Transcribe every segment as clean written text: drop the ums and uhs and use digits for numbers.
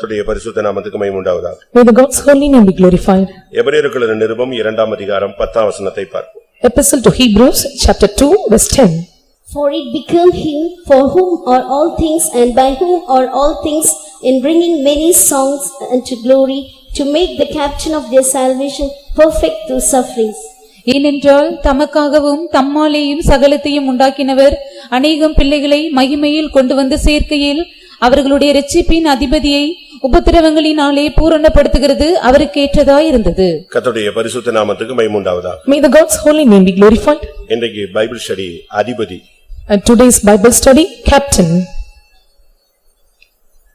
கர்த்தருடைய பரிசுத்த நாமத்துக்கு மகிமை உண்டாவதாக. May the God's holy name be glorified. எபிரேயர்களுக்கு நிருபம் 2ஆம் அதிகாரம் 10ஆம் வசனத்தை பார்ப்போம். Epistle to Hebrews chapter 2 verse 10. For it became him for whom are all things and by whom are all things, in bringing many songs unto glory, to make the captain of their salvation perfect through sufferings. ஏனென்றால் தமக்காகவும் தம்மாலேயும் சகலத்தையும் உண்டாக்கினவர் அநேகம் பிள்ளைகளை மகிமையில் கொண்டு வந்து சேர்க்கையில் அவர்களுடைய இரட்சிப்பின் அதிபதியை உபத்திரவங்களினாலே பூரணப்படுத்துகிறது அவருக்கு ஏற்றதாயிருந்தது. கர்த்தருடைய பரிசுத்த நாமத்துக்கு மகிமை உண்டாவதாக. May the God's holy name be glorified. இன்றைக்கு பைபிள் ஸ்டடி அதிபதி. And today's Bible study captain.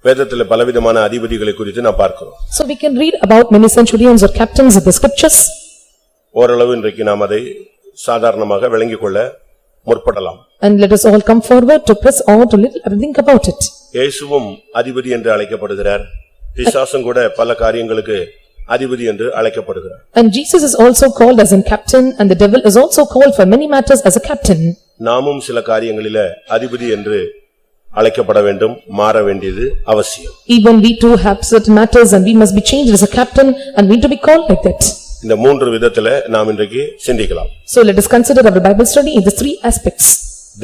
வேதத்திலே பலவிதமான அதிபதிகளை குறித்து நாம் பார்க்கிறோம். So we can read about many centurions or captains in the scriptures. ஓரளவு இன்றைக்கு நாம் அதை சாதாரணமாக விளங்கிக் கொள்ள முற்படலாம். And let us all come forward to press on to little think about it. இயேசுவும் அதிபதி என்று அழைக்கப்படுகிறார். பிசாசும் கூட பல காரியங்களுக்கு அதிபதி என்று அழைக்கப்படுகிறார். And Jesus is also called as a captain and the devil is also called for many matters as a captain. நாமும் சில காரியங்களிலே அதிபதி என்று அழைக்கப்பட வேண்டும், மாற வேண்டியது அவசியம். Even we too have certain matters and we must be changed as a captain and we to be called like that. இந்த மூன்று விதத்திலே நாம் இன்றைக்கு சிந்திக்கலாம். So let us consider our Bible study in the three aspects.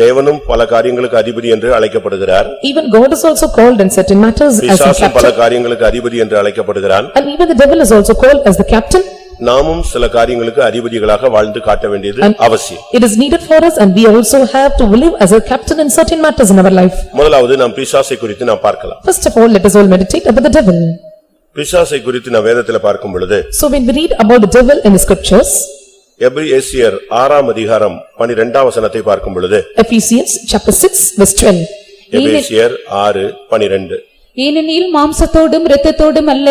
தேவனும் பல காரியங்களுக்கு அதிபதி என்று அழைக்கப்படுகிறார். Even God is also called in certain matters as a பிசாசும் பல captain. காரியங்களுக்கு அதிபதி என்று அழைக்கப்படுகிறான். And even the devil is also called as the captain. நாமும் சில காரியங்களுக்கு அதிபதிகளாக வாழ்ந்து காட்ட வேண்டியது அவசியம். It is needed for us and we also have to live as a captain in certain matters in our life. முதலாவது நாம் பிசாசை குறித்து நாம் பார்க்கலாம். First of all, let us all meditate about the devil. பிசாசை குறித்து நாம் வேதத்திலே பார்க்கும் பொழுது So when we read about the devil in the scriptures, எபிரேயர் 6ஆம் அதிகாரம் 12ஆம் வசனத்தை பார்க்கும் பொழுது Ephesians chapter 6 verse 12. எபிரேயர் 6:12 ஏனெனில் மாம்சத்தோடும் இரத்தத்தோடும் அல்ல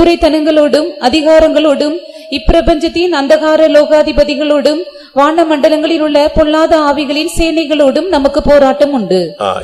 துரைத்தனங்களோடும் அதிகாரங்களோடும் இப்பிரபஞ்சத்தின் அந்தகார லோகாதிபதிகளோடும் வானமண்டலங்களில் உள்ள பொல்லாத ஆவிகளின் சேனைகளோடும் நமக்கு போராட்டம் உண்டு.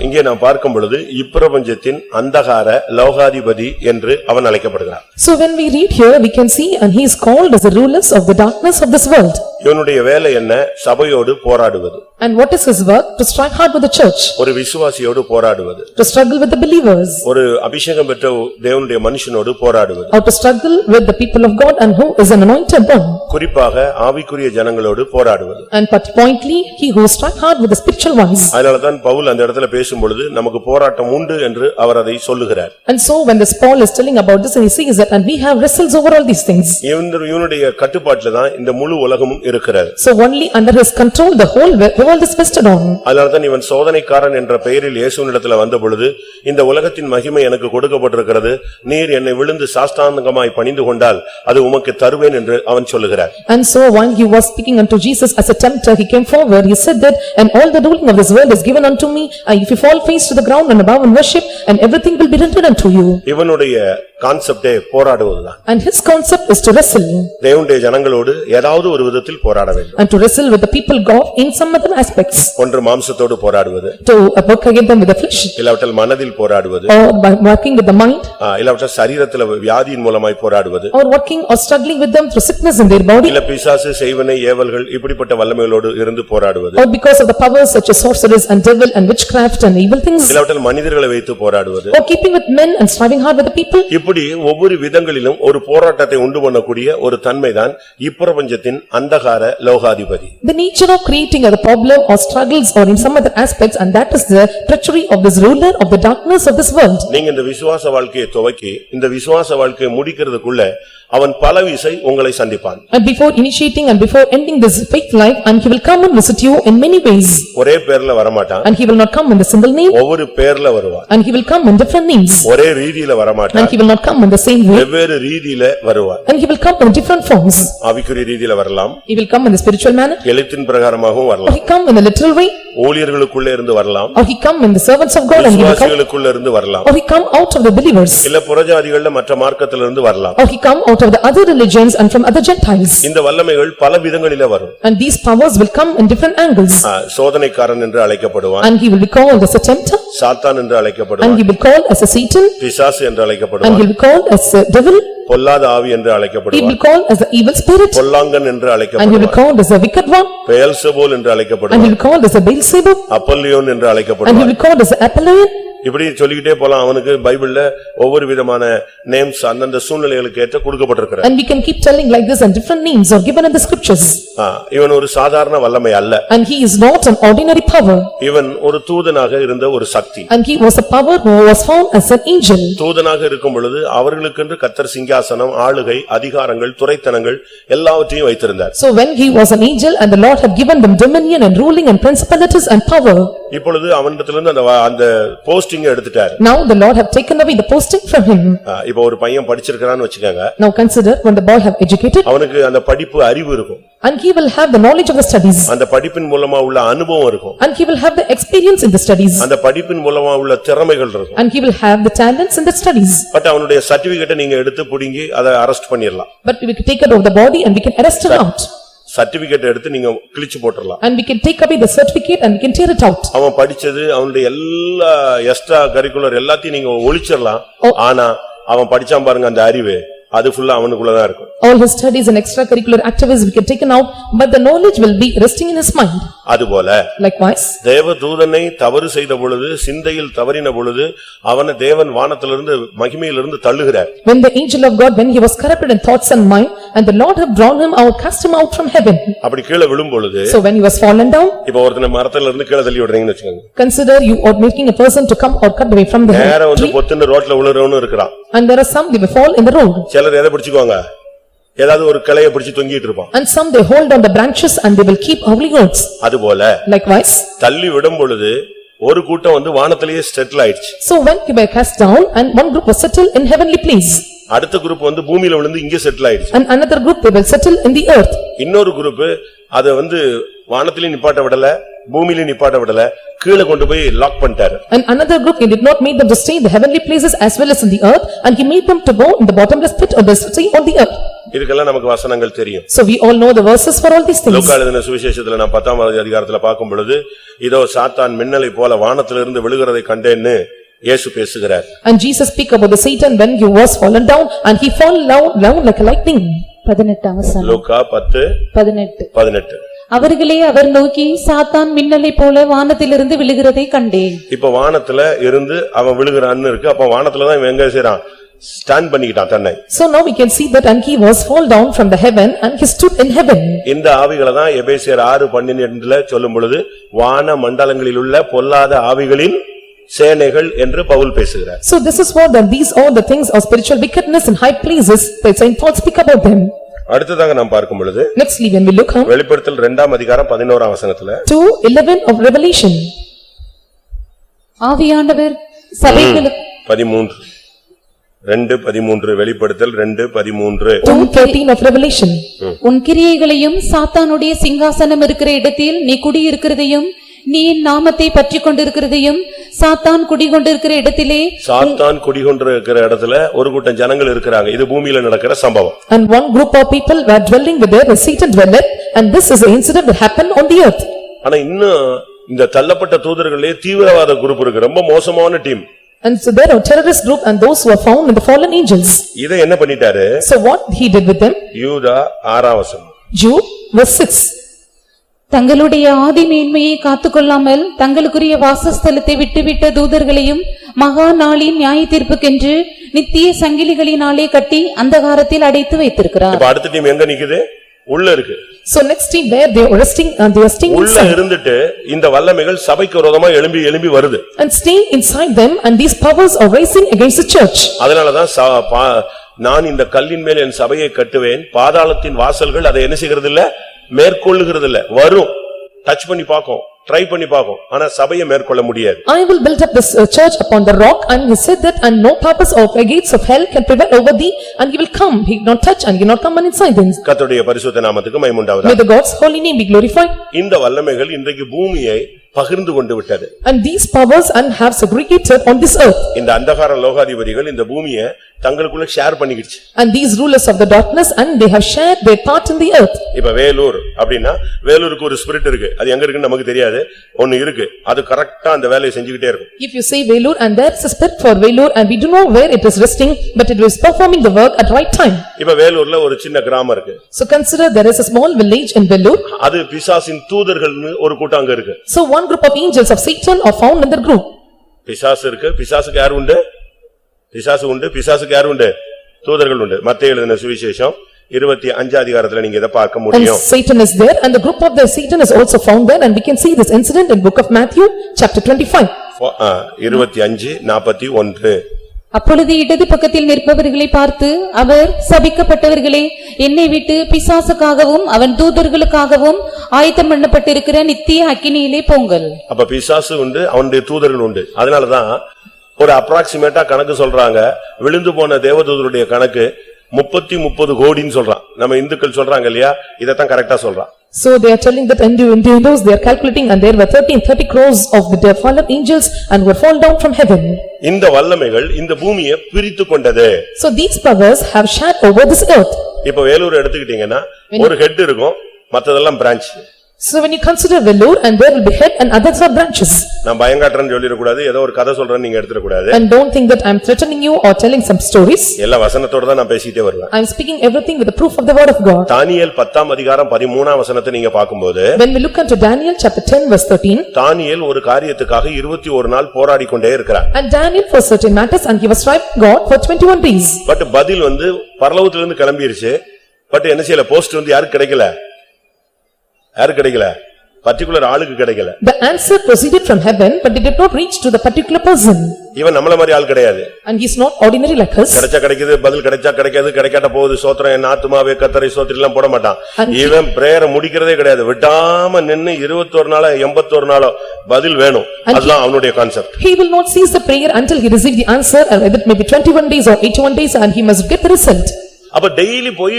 இங்கே நாம் பார்க்கும் பொழுது இப்பிரபஞ்சத்தின் அந்தகார லோகாதிபதி என்று அவன் அழைக்கப்படுகிறான். So when we read here, we can see and he is called as the rulers of the darkness of this world. இவனுடைய வேலை என்ன? சபையோடு போராடுவது. And what is his work? To strike hard with the church. ஒரு விசுவாசியோடு போராடுவது. To struggle with the believers. ஒரு அபிஷேகம் பெற்ற தேவனுடைய மனுஷனோடு போராடுவது. Or to struggle with the people of God and who is an anointed one. குறிப்பாக ஆவிக்குரிய ஜனங்களோடு போராடுவது. And pointly, he who strike hard with the spiritual ones. அதனாலதான் பவுல் அந்த இடத்துல பேசும் பொழுது நமக்கு போராட்டம் உண்டு என்று அவர் அதை சொல்லுகிறார். And so when this Paul is telling about this and he says that and we have wrestles over all these things. இவனுடைய கட்டுப்பாட்டில தான் இந்த முழு உலகமும் இருக்கிறது. So only under his control the whole world is vested on. அதனாலதான் இவன் சோதனைக்காரன் என்ற பெயரில் இயேசுவினிடத்தில் வந்த பொழுது இந்த உலகத்தின் மகிமை எனக்கு கொடுக்கப்பட்டிருக்கிறது, நீர் என்னை விழுந்து சாஷ்டாங்கமாய் பணிந்து கொண்டால் அது உமக்கு தருவேன் என்று அவன் சொல்லுகிறார். And so while he was speaking unto Jesus as a tempter, he came forward, he said that and all the ruling of this world is given unto me, if you fall face to the ground and bow and worship and everything will be rendered unto you. இவனுடைய கான்செப்டே போராடுவதுதான். And his concept is to wrestle. தேவனுடைய ஜனங்களோடு ஏதாவது ஒரு விதத்தில் போராட வேண்டும். And to wrestle with the people God in some other aspects. ஒன்று மாம்சத்தோடு போராடுவது. To work against them with the flesh. இல்லாவிட்டால் மனதில் போராடுவது. Or by working with the mind. இல்லாவிட்டால் சரீரத்தில் வியாதியின் மூலமாய் போராடுவது. Or working or struggling with them through sickness in their body. இல்ல பிசாசு செய்வனை ஏவல்கள் இப்படிப்பட்ட வல்லமைகளோடு இருந்து போராடுவது. Or because of the powers such as sorcerers and devil and witchcraft and evil things. இல்லாவிட்டால் மனிதர்களை வைத்து போராடுவது. Or keeping with men and striving hard with the people. இப்படி ஒவ்வொரு விதங்களிலும் ஒரு போராட்டத்தை உண்டு பண்ணக்கூடிய ஒரு தன்மைதான் இப்பிரபஞ்சத்தின் அந்தகார லோகாதிபதி. The nature of creating a problem or struggles or in some other aspects and that is the treachery of this ruler of the darkness of this world. நீங்க இந்த விசுவாச வாழ்க்கையை துவக்கி இந்த விசுவாச வாழ்க்கையை முடிக்கிறதுக்குள்ள அவன் பலவிசை உங்களை சந்திப்பான். And before initiating and before ending this faith life and he will come and visit you in many ways. ஒரே பேர்ல வரமாட்டான். And he will not come in the single name. ஒவ்வொரு பேர்ல வருவான். And he will come in different names. ஒரே ரீதியில வரமாட்டான். And he will not come in the same way. வெவ்வேறு ரீதியில வருவான். And he will come in different forms. ஆவிக்குரிய ரீதியில வரலாம். He will come in the spiritual manner. எழுத்தின் பிரகாரமாகவும் Or வரலாம். he come in a literal way. ஊழியர்களுக்குள்ளே இருந்து வரலாம். Or he come in the servants of God and he will come. விசுவாசிகளுக்குள்ள இருந்து வரலாம். Or he come out of the believers. இல்ல புறஜாதிகள மற்ற மார்க்கத்திலிருந்து வரலாம். Or he come out of the other religions and from other Gentiles. இந்த வல்லமைகள் பல விதங்களிலே வரும். And these powers will come in different angles. சோதனைக்காரன் என்று அழைக்கப்படுவான். And he will be called as a tempter. சாத்தான் என்று And அழைக்கப்படுவான். he will be called as a Satan. பிசாசு என்று And he அழைக்கப்படுவான். will be called as a devil. பொல்லாத ஆவி என்று He will அழைக்கப்படுவான். be called as the evil spirit. பொல்லாங்கன் என்று And he will be அழைக்கப்படுவான். called as a wicked one. Beelzebul என்று And he அழைக்கப்படுவான். will be called as a Beelzebub. அப்பல்லியோன் என்று And he அழைக்கப்படுவான். will be called as a Apollyon. இப்படி சொல்லிக்கிட்டே போலாம். அவனுக்கு பைபிள்ல ஒவ்வொரு விதமான நேம்ஸ் அந்தந்த சூழ்நிலைகளுக்கு ஏற்ற கொடுக்கப்பட்டிருக்கிறது. And we can keep telling like this, and different names are given in the scriptures. இவன் ஒரு சாதாரண வல்லமை அல்ல. And he is not an ordinary power. இவன் ஒரு தூதனாக இருந்த ஒரு சக்தி. And he was a power who was found as an angel. தூதனாக இருக்கும் பொழுது அவர்களுக்கென்று கர்த்தர் சிங்காசனம், ஆளுகை, அதிகாரங்கள், துரைத்தனங்கள் எல்லாவற்றையும் வைத்திருந்தார். So when he was an angel and the Lord had given them dominion and ruling and principalities and power. இப்பொழுது அவனிடத்திலிருந்து அந்த போஸ்டிங் எடுத்துட்டார். Now the Lord have taken away the posting from him. இப்போ ஒரு பையன் படிச்சிருக்கான்னு வெச்சுக்கங்க. Now consider when the boy have educated. அவனுக்கு அந்த படிப்பு அறிவு இருக்கும். And he will have the knowledge of the studies. அந்த படிப்பின் மூலமா உள்ள அனுபவம் இருக்கும். And he will have the experience in the studies. அந்த படிப்பின் மூலமா உள்ள திறமைகள் இருக்கும். And he will have the talents in the studies. But அவனுடைய சர்டிபிகேட்டை நீங்க எடுத்து புடிங்கி அதை அரெஸ்ட் பண்ணிரலாம். But we can take it over the body and we can arrest him out. Certificate எடுத்து நீங்க கிழிச்சு போட்டுறலாம். And we can take away the certificate and we can tear it out. அவன் படிச்சது அவனுடைய எல்லா எக்ஸ்ட்ரா கரிக்குலர் எல்லாத்தையும் நீங்க ஒளிச்சிரலாம். ஆனா அவன் படிச்சான் பாருங்க அந்த அறிவு அது ஃபுல்லா அவனுக்குள்ளதான் இருக்கும். All his studies and extracurricular activities we can take out, but the knowledge will be resting in his mind. அதுபோல Likewise, தேவதூதனை தவறு செய்த பொழுது, சிந்தையில் தவறின பொழுது அவனை தேவன் வானத்திலிருந்து மகிமையிலிருந்து தள்ளுகிறார். when the angel of God, when he was corrupted in thoughts and mind, and the Lord have drawn him out, cast him out from heaven. அப்படி கீழே விழும் பொழுது, So when he was fallen down, இப்போ ஒருத்தனை மரத்துல இருந்து கீழே தள்ளி விடுறீங்கன்னு வெச்சுக்கோங்க. consider you are making a person to come or cut away from the நேரா வந்து tree. பொத்துன்னு ரோட்ல விழுறவனும் இருக்கிறான். And there are some they will fall in the road. சிலர் எதை பிடிச்சுக்குவாங்க, ஏதாவது ஒரு கிளையை பிடிச்சு தொங்கிட்டு இருப்பான். And some they hold on the branches and they will keep holy oaths. அதுபோல Likewise, தள்ளி விடும் பொழுது ஒரு கூட்டம் வந்து வானத்திலேயே செட்டில் ஆயிடுச்சு. so when he was cast down and one group was settled in heavenly place. அடுத்த குரூப் வந்து பூமியில விழுந்து இங்க செட்டில் ஆயிடுச்சு. And another group they will settle in the earth. இன்னொரு குரூப் அத வந்து வானத்திலே நிப்பாட்ட விடல, பூமியிலே நிப்பாட்ட விடல, கீழே கொண்டு போய் லாக் பண்ணிட்டாரு. And another group he did not make them to stay in the heavenly places as well as in the earth, and he made them to go in the bottomless pit or the sea on the earth. இதுக்கெல்லாம் நமக்கு வசனங்கள் தெரியும். So we all know the verses for all these things. லூக்கா எழுதின சுவிசேஷத்துல நான் 10ஆம் அதிகாரத்துல பார்க்கும் பொழுது இதோ சாத்தான் மின்னலை போல வானத்திலிருந்து விழுகிறதை கண்டேன்னு இயேசு பேசுகிறார். And Jesus speak about the Satan when he was fallen down and he fall down like a lightning. 18 வசனம். லூக்கா 10:18. அவர்களே அவர் நோக்கி, சாத்தான் மின்னலை போல வானத்திலிருந்து விழுகிறதை கண்டேன். இப்ப வானத்துல இருந்து அவன் விழுகிறான்னு இருக்கு. அப்ப வானத்துலதான் இவன் எங்க செய்றான், ஸ்டாண்ட் பண்ணிக்கிட்டான் தன்னை. So now we can see that and he was fall down from the heaven and he stood in heaven. இந்த ஆவிகளை தான் எபேசியர் 6:12ல சொல்லும் பொழுது வான மண்டலங்களில் உள்ள பொல்லாத ஆவிகளின் சேனைகள் என்று பவுல் பேசுகிறார். So this is what that these are the things of spiritual wickedness in high places, that Saint Paul speak about them. அடுத்ததாக நாம் பார்க்கும் பொழுது Nextly when we look வெளிப்படுத்தல் 2ஆம் அதிகாரம் 11ஆம் வசனத்துல 2:11 of Revelation. ஆவியானவர் சபைகளுக்கு 2:13 வெளிப்படுத்தல் 2:13 2:13 of Revelation. உன் கிரியைகளையும் சாத்தானுடைய சிங்காசனம் இருக்கிற இடத்தில் நீ குடியிருக்கிறதையும் நீ என் நாமத்தை பற்றிக் கொண்டிருக்கிறதையும் சாத்தான் குடிகொண்டிருக்கிற இடத்திலே சாத்தான் குடிகொண்டிருக்கிற இடத்துல ஒரு கூட்டம் ஜனங்கள் இருக்கிறாங்க. இது பூமியில நடக்கிற சம்பவம். And one group of people were dwelling with there, where Satan dwelleth, and this is the incident that happened on the earth. ஆனா இன்னும் இந்த தள்ளப்பட்ட தூதர்களே தீவிரவாத குரூப் இருக்கு, ரொம்ப மோசமான team. And so there are terrorist group and those who are found in the fallen angels. இதை என்ன பண்ணிட்டாரு? So what he did with them? யூதா 6ஆம் வசனம். Jude verse 6. தங்களுடைய ஆதி மேன்மையை காத்துக்கொள்ளாமல் தங்களுக்குரிய வாசஸ்தலத்தை விட்டுவிட்ட தூதர்களையும் மகா நாளின் நியாய தீர்ப்புக்கென்று நித்திய சங்கிலிகளினாலே கட்டி அந்தகாரத்தில் அடைத்து வைத்திருக்கிறார். இப்ப அடுத்த டீம் எங்க நிக்குது? உள்ள இருக்கு. So next team where they are resting and they are staying உள்ள inside. இருந்துட்டு இந்த வல்லமைகள் சபைக்கு விரோதமா எழும்பி வருது. And staying inside them and these powers are rising against the church. அதனாலதான் நான் இந்த கல்லின் மேல் என் சபையை கட்டுவேன், பாதாளத்தின் வாசல்கள் அதை என்ன செய்கிறது இல்ல, மேற்கொள்ளுகிறது இல்ல. வரும், டச் பண்ணி பாக்கும், ட்ரை பண்ணி பாக்கும், ஆனா சபையை மேற்கொள்ள முடியாது. I will build up this church upon the rock, and he said that and no purpose of the gates of hell can prevail over thee, and he will come, he will not touch and he will not come inside them. கர்த்தருடைய பரிசுத்த நாமத்துக்கு மகிமை உண்டாவதாக. May the God's holy name be glorified. இந்த வல்லமைகள் இன்றைக்கு பூமியை பகிர்ந்து கொண்டு விட்டது. And these powers and have segregated on this earth. இந்த அந்தகார லோகாதிபதிகள் இந்த பூமியை தங்களுக்குள்ள share பண்ணிக்கிடுச்சு. And these rulers of the darkness and they have shared their part in the earth. இப்ப வேலூர் அப்படின்னா வேலூருக்கு ஒரு ஸ்பிரிட் இருக்கு. அது எங்க இருக்குன்னு நமக்கு தெரியாது. ஒன்னு இருக்கு. அது கரெக்ட்டா அந்த வேலையை செஞ்சுக்கிட்டே இருக்கும். If you say Velur and there is a spirit for Velur and we do know where it is resting but it is performing the work at right time. இப்ப வேலூர்ல ஒரு சின்ன கிராமம் இருக்கு. So consider there is a small village in Velur. அது பிசாசின் தூதர்கள்னு ஒரு கூட்டம் அங்க இருக்கு. So one group of angels of Satan are found in the group. பிசாசு இருக்கு. பிசாசுக்கு யார் உண்டு? பிசாசு உண்டு. பிசாசுக்கு யார் உண்டு? தூதர்கள் உண்டு. மத்தேயு எழுதின சுவிசேஷம் 25 அதிகாரத்துல நீங்க இத பார்க்க And முடியும். Satan is there and the group of the Satan is also found there and we can see this incident in book of Matthew chapter 25. 25:41. அப்பொழுது இடது பக்கத்தில் நிற்பவர்களை பார்த்து அவர், சபிக்கப்பட்டவர்களே, என்னை விட்டு பிசாசுக்காகவும் அவன் தூதர்களுக்காகவும் ஆயத்தம் பண்ணப்பட்டிருக்கிற நித்திய அக்கினியிலே போங்கள். அப்ப பிசாசு உண்டு, அவனுடைய தூதர்கள் உண்டு. அதனாலதான் ஒரு அப்ராக்சிமேட்டா கணக்கு சொல்றாங்க. விழுந்து போன தேவதூதருடைய கணக்கு 30 கோடின்னு சொல்றான். நம்ம இந்துக்கள் சொல்றாங்க இல்லையா, இதத்தான் கரெக்டா சொல்றான். So they are telling that in those they are calculating and there were 30 crores of the fallen angels and were fall down from heaven. இந்த வல்லமைகள் இந்த பூமியை பிரித்து கொண்டது. So these powers have shared over this earth. இப்ப வேலூர் எடுத்துக்கிட்டீங்கன்னா ஒரு head இருக்கும், மத்ததெல்லாம் branch. So when you consider Velur and there will be head and others are branches. நான் பயங்காட்டறேன்னு சொல்லிர கூடாது, ஏதோ ஒரு கதை சொல்றேன்னு நீங்க எடுத்துற கூடாது. And don't think that I am threatening you or telling some stories. எல்லா வசனத்தோட தான் நான் பேசிட்டே வருவேன். I am speaking everything with the proof of the word of God. தானியேல் 10ஆம் அதிகாரம் 13ஆம் வசனத்தை நீங்க பாக்கும்போது, When we look into Daniel chapter 10 verse 13, தானியேல் ஒரு காரியத்துக்காக 21 நாள் போராடிக் கொண்டே இருக்கிறார். and Daniel for certain matters and he was striving God for 21 days. But பதில் வந்து பரலோகத்துல இருந்து கிளம்பிருச்சு. பட் என்ன செய்யல, போஸ்ட் வந்து யாருக்கு கிடைக்கல, பர்టిక్యులர் ஆளுக்கு கிடைக்கல. The answer proceeded from heaven but it did not reach to the particular person. இவன் நம்மள மாதிரி ஆள் கிடையாது. And he is not ordinary like us. கிடைச்சா கிடைக்குது, பதில் கிடைச்சா கிடைக்காது, கிடைக்காட்ட போகுது, சோத்திரம் என் ஆத்துமாவே கர்த்தரை ஸ்தோத்திரிலாம் போட மாட்டான். இவன் பிரேயரை முடிக்கிறதே கிடையாது. விடாம நின்னு 21 நாளோ 81 நாளோ பதில் வேணும். அதுதான் அவனுடைய concept. He will not cease the prayer until he receive the answer, and whether it may be 21 days or 81 days and he must get the result. அப்ப டெய்லி போய்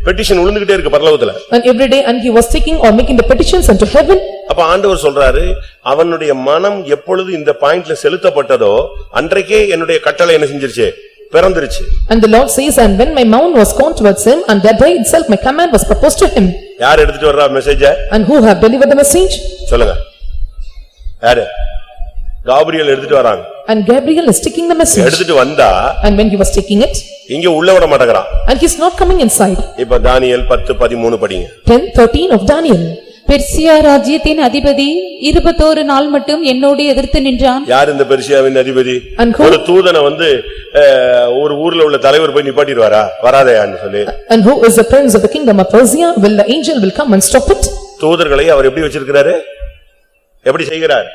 பெட்டிஷன் விழுந்துகிட்டே இருக்கு பரலோகத்துல. And every day and he was taking or making the petitions unto heaven. அப்ப ஆண்டவர் சொல்றாரு, அவனுடைய மனம் எப்பொழுது இந்த பாயிண்ட்ல செலுத்தப்பட்டதோ அன்றைக்கே என்னுடைய கட்டளை என்ன செஞ்சிருச்சு, பிறந்திருச்சு. And the Lord says, and when my mouth was gone towards him and that day itself my command was proposed to him. யார் எடுத்துட்டு வர்றா மெசேஜ? And who have delivered the message? சொல்லுங்க. யாரு? காபிரியல் எடுத்துட்டு வராங்க. And Gabriel is taking the message. எடுத்துட்டு வந்தா, and when he was taking it, இங்க உள்ள விட மாட்டேங்கறான். and he is not coming inside. இப்ப தானியேல் 10:13 படிங்க. 10:13 of Daniel. பெர்சியா ராஜ்யத்தின் அதிபதி 21 நாள் மட்டும் என்னோடு எதிர்த்து நின்றான். யார் இந்த பெர்சியாவின் அதிபதி? ஒரு தூதனை வந்து ஒரு ஊர்ல உள்ள தலைவர் போய் நிப்பாட்டிடுவாரா? வராதேன்னு சொல்லி. And who is the prince of the kingdom of Persia? Will the angel will come and stop it? தூதர்களை அவர் எப்படி வச்சிருக்கிறாரு? எப்படி செய்கிறார்?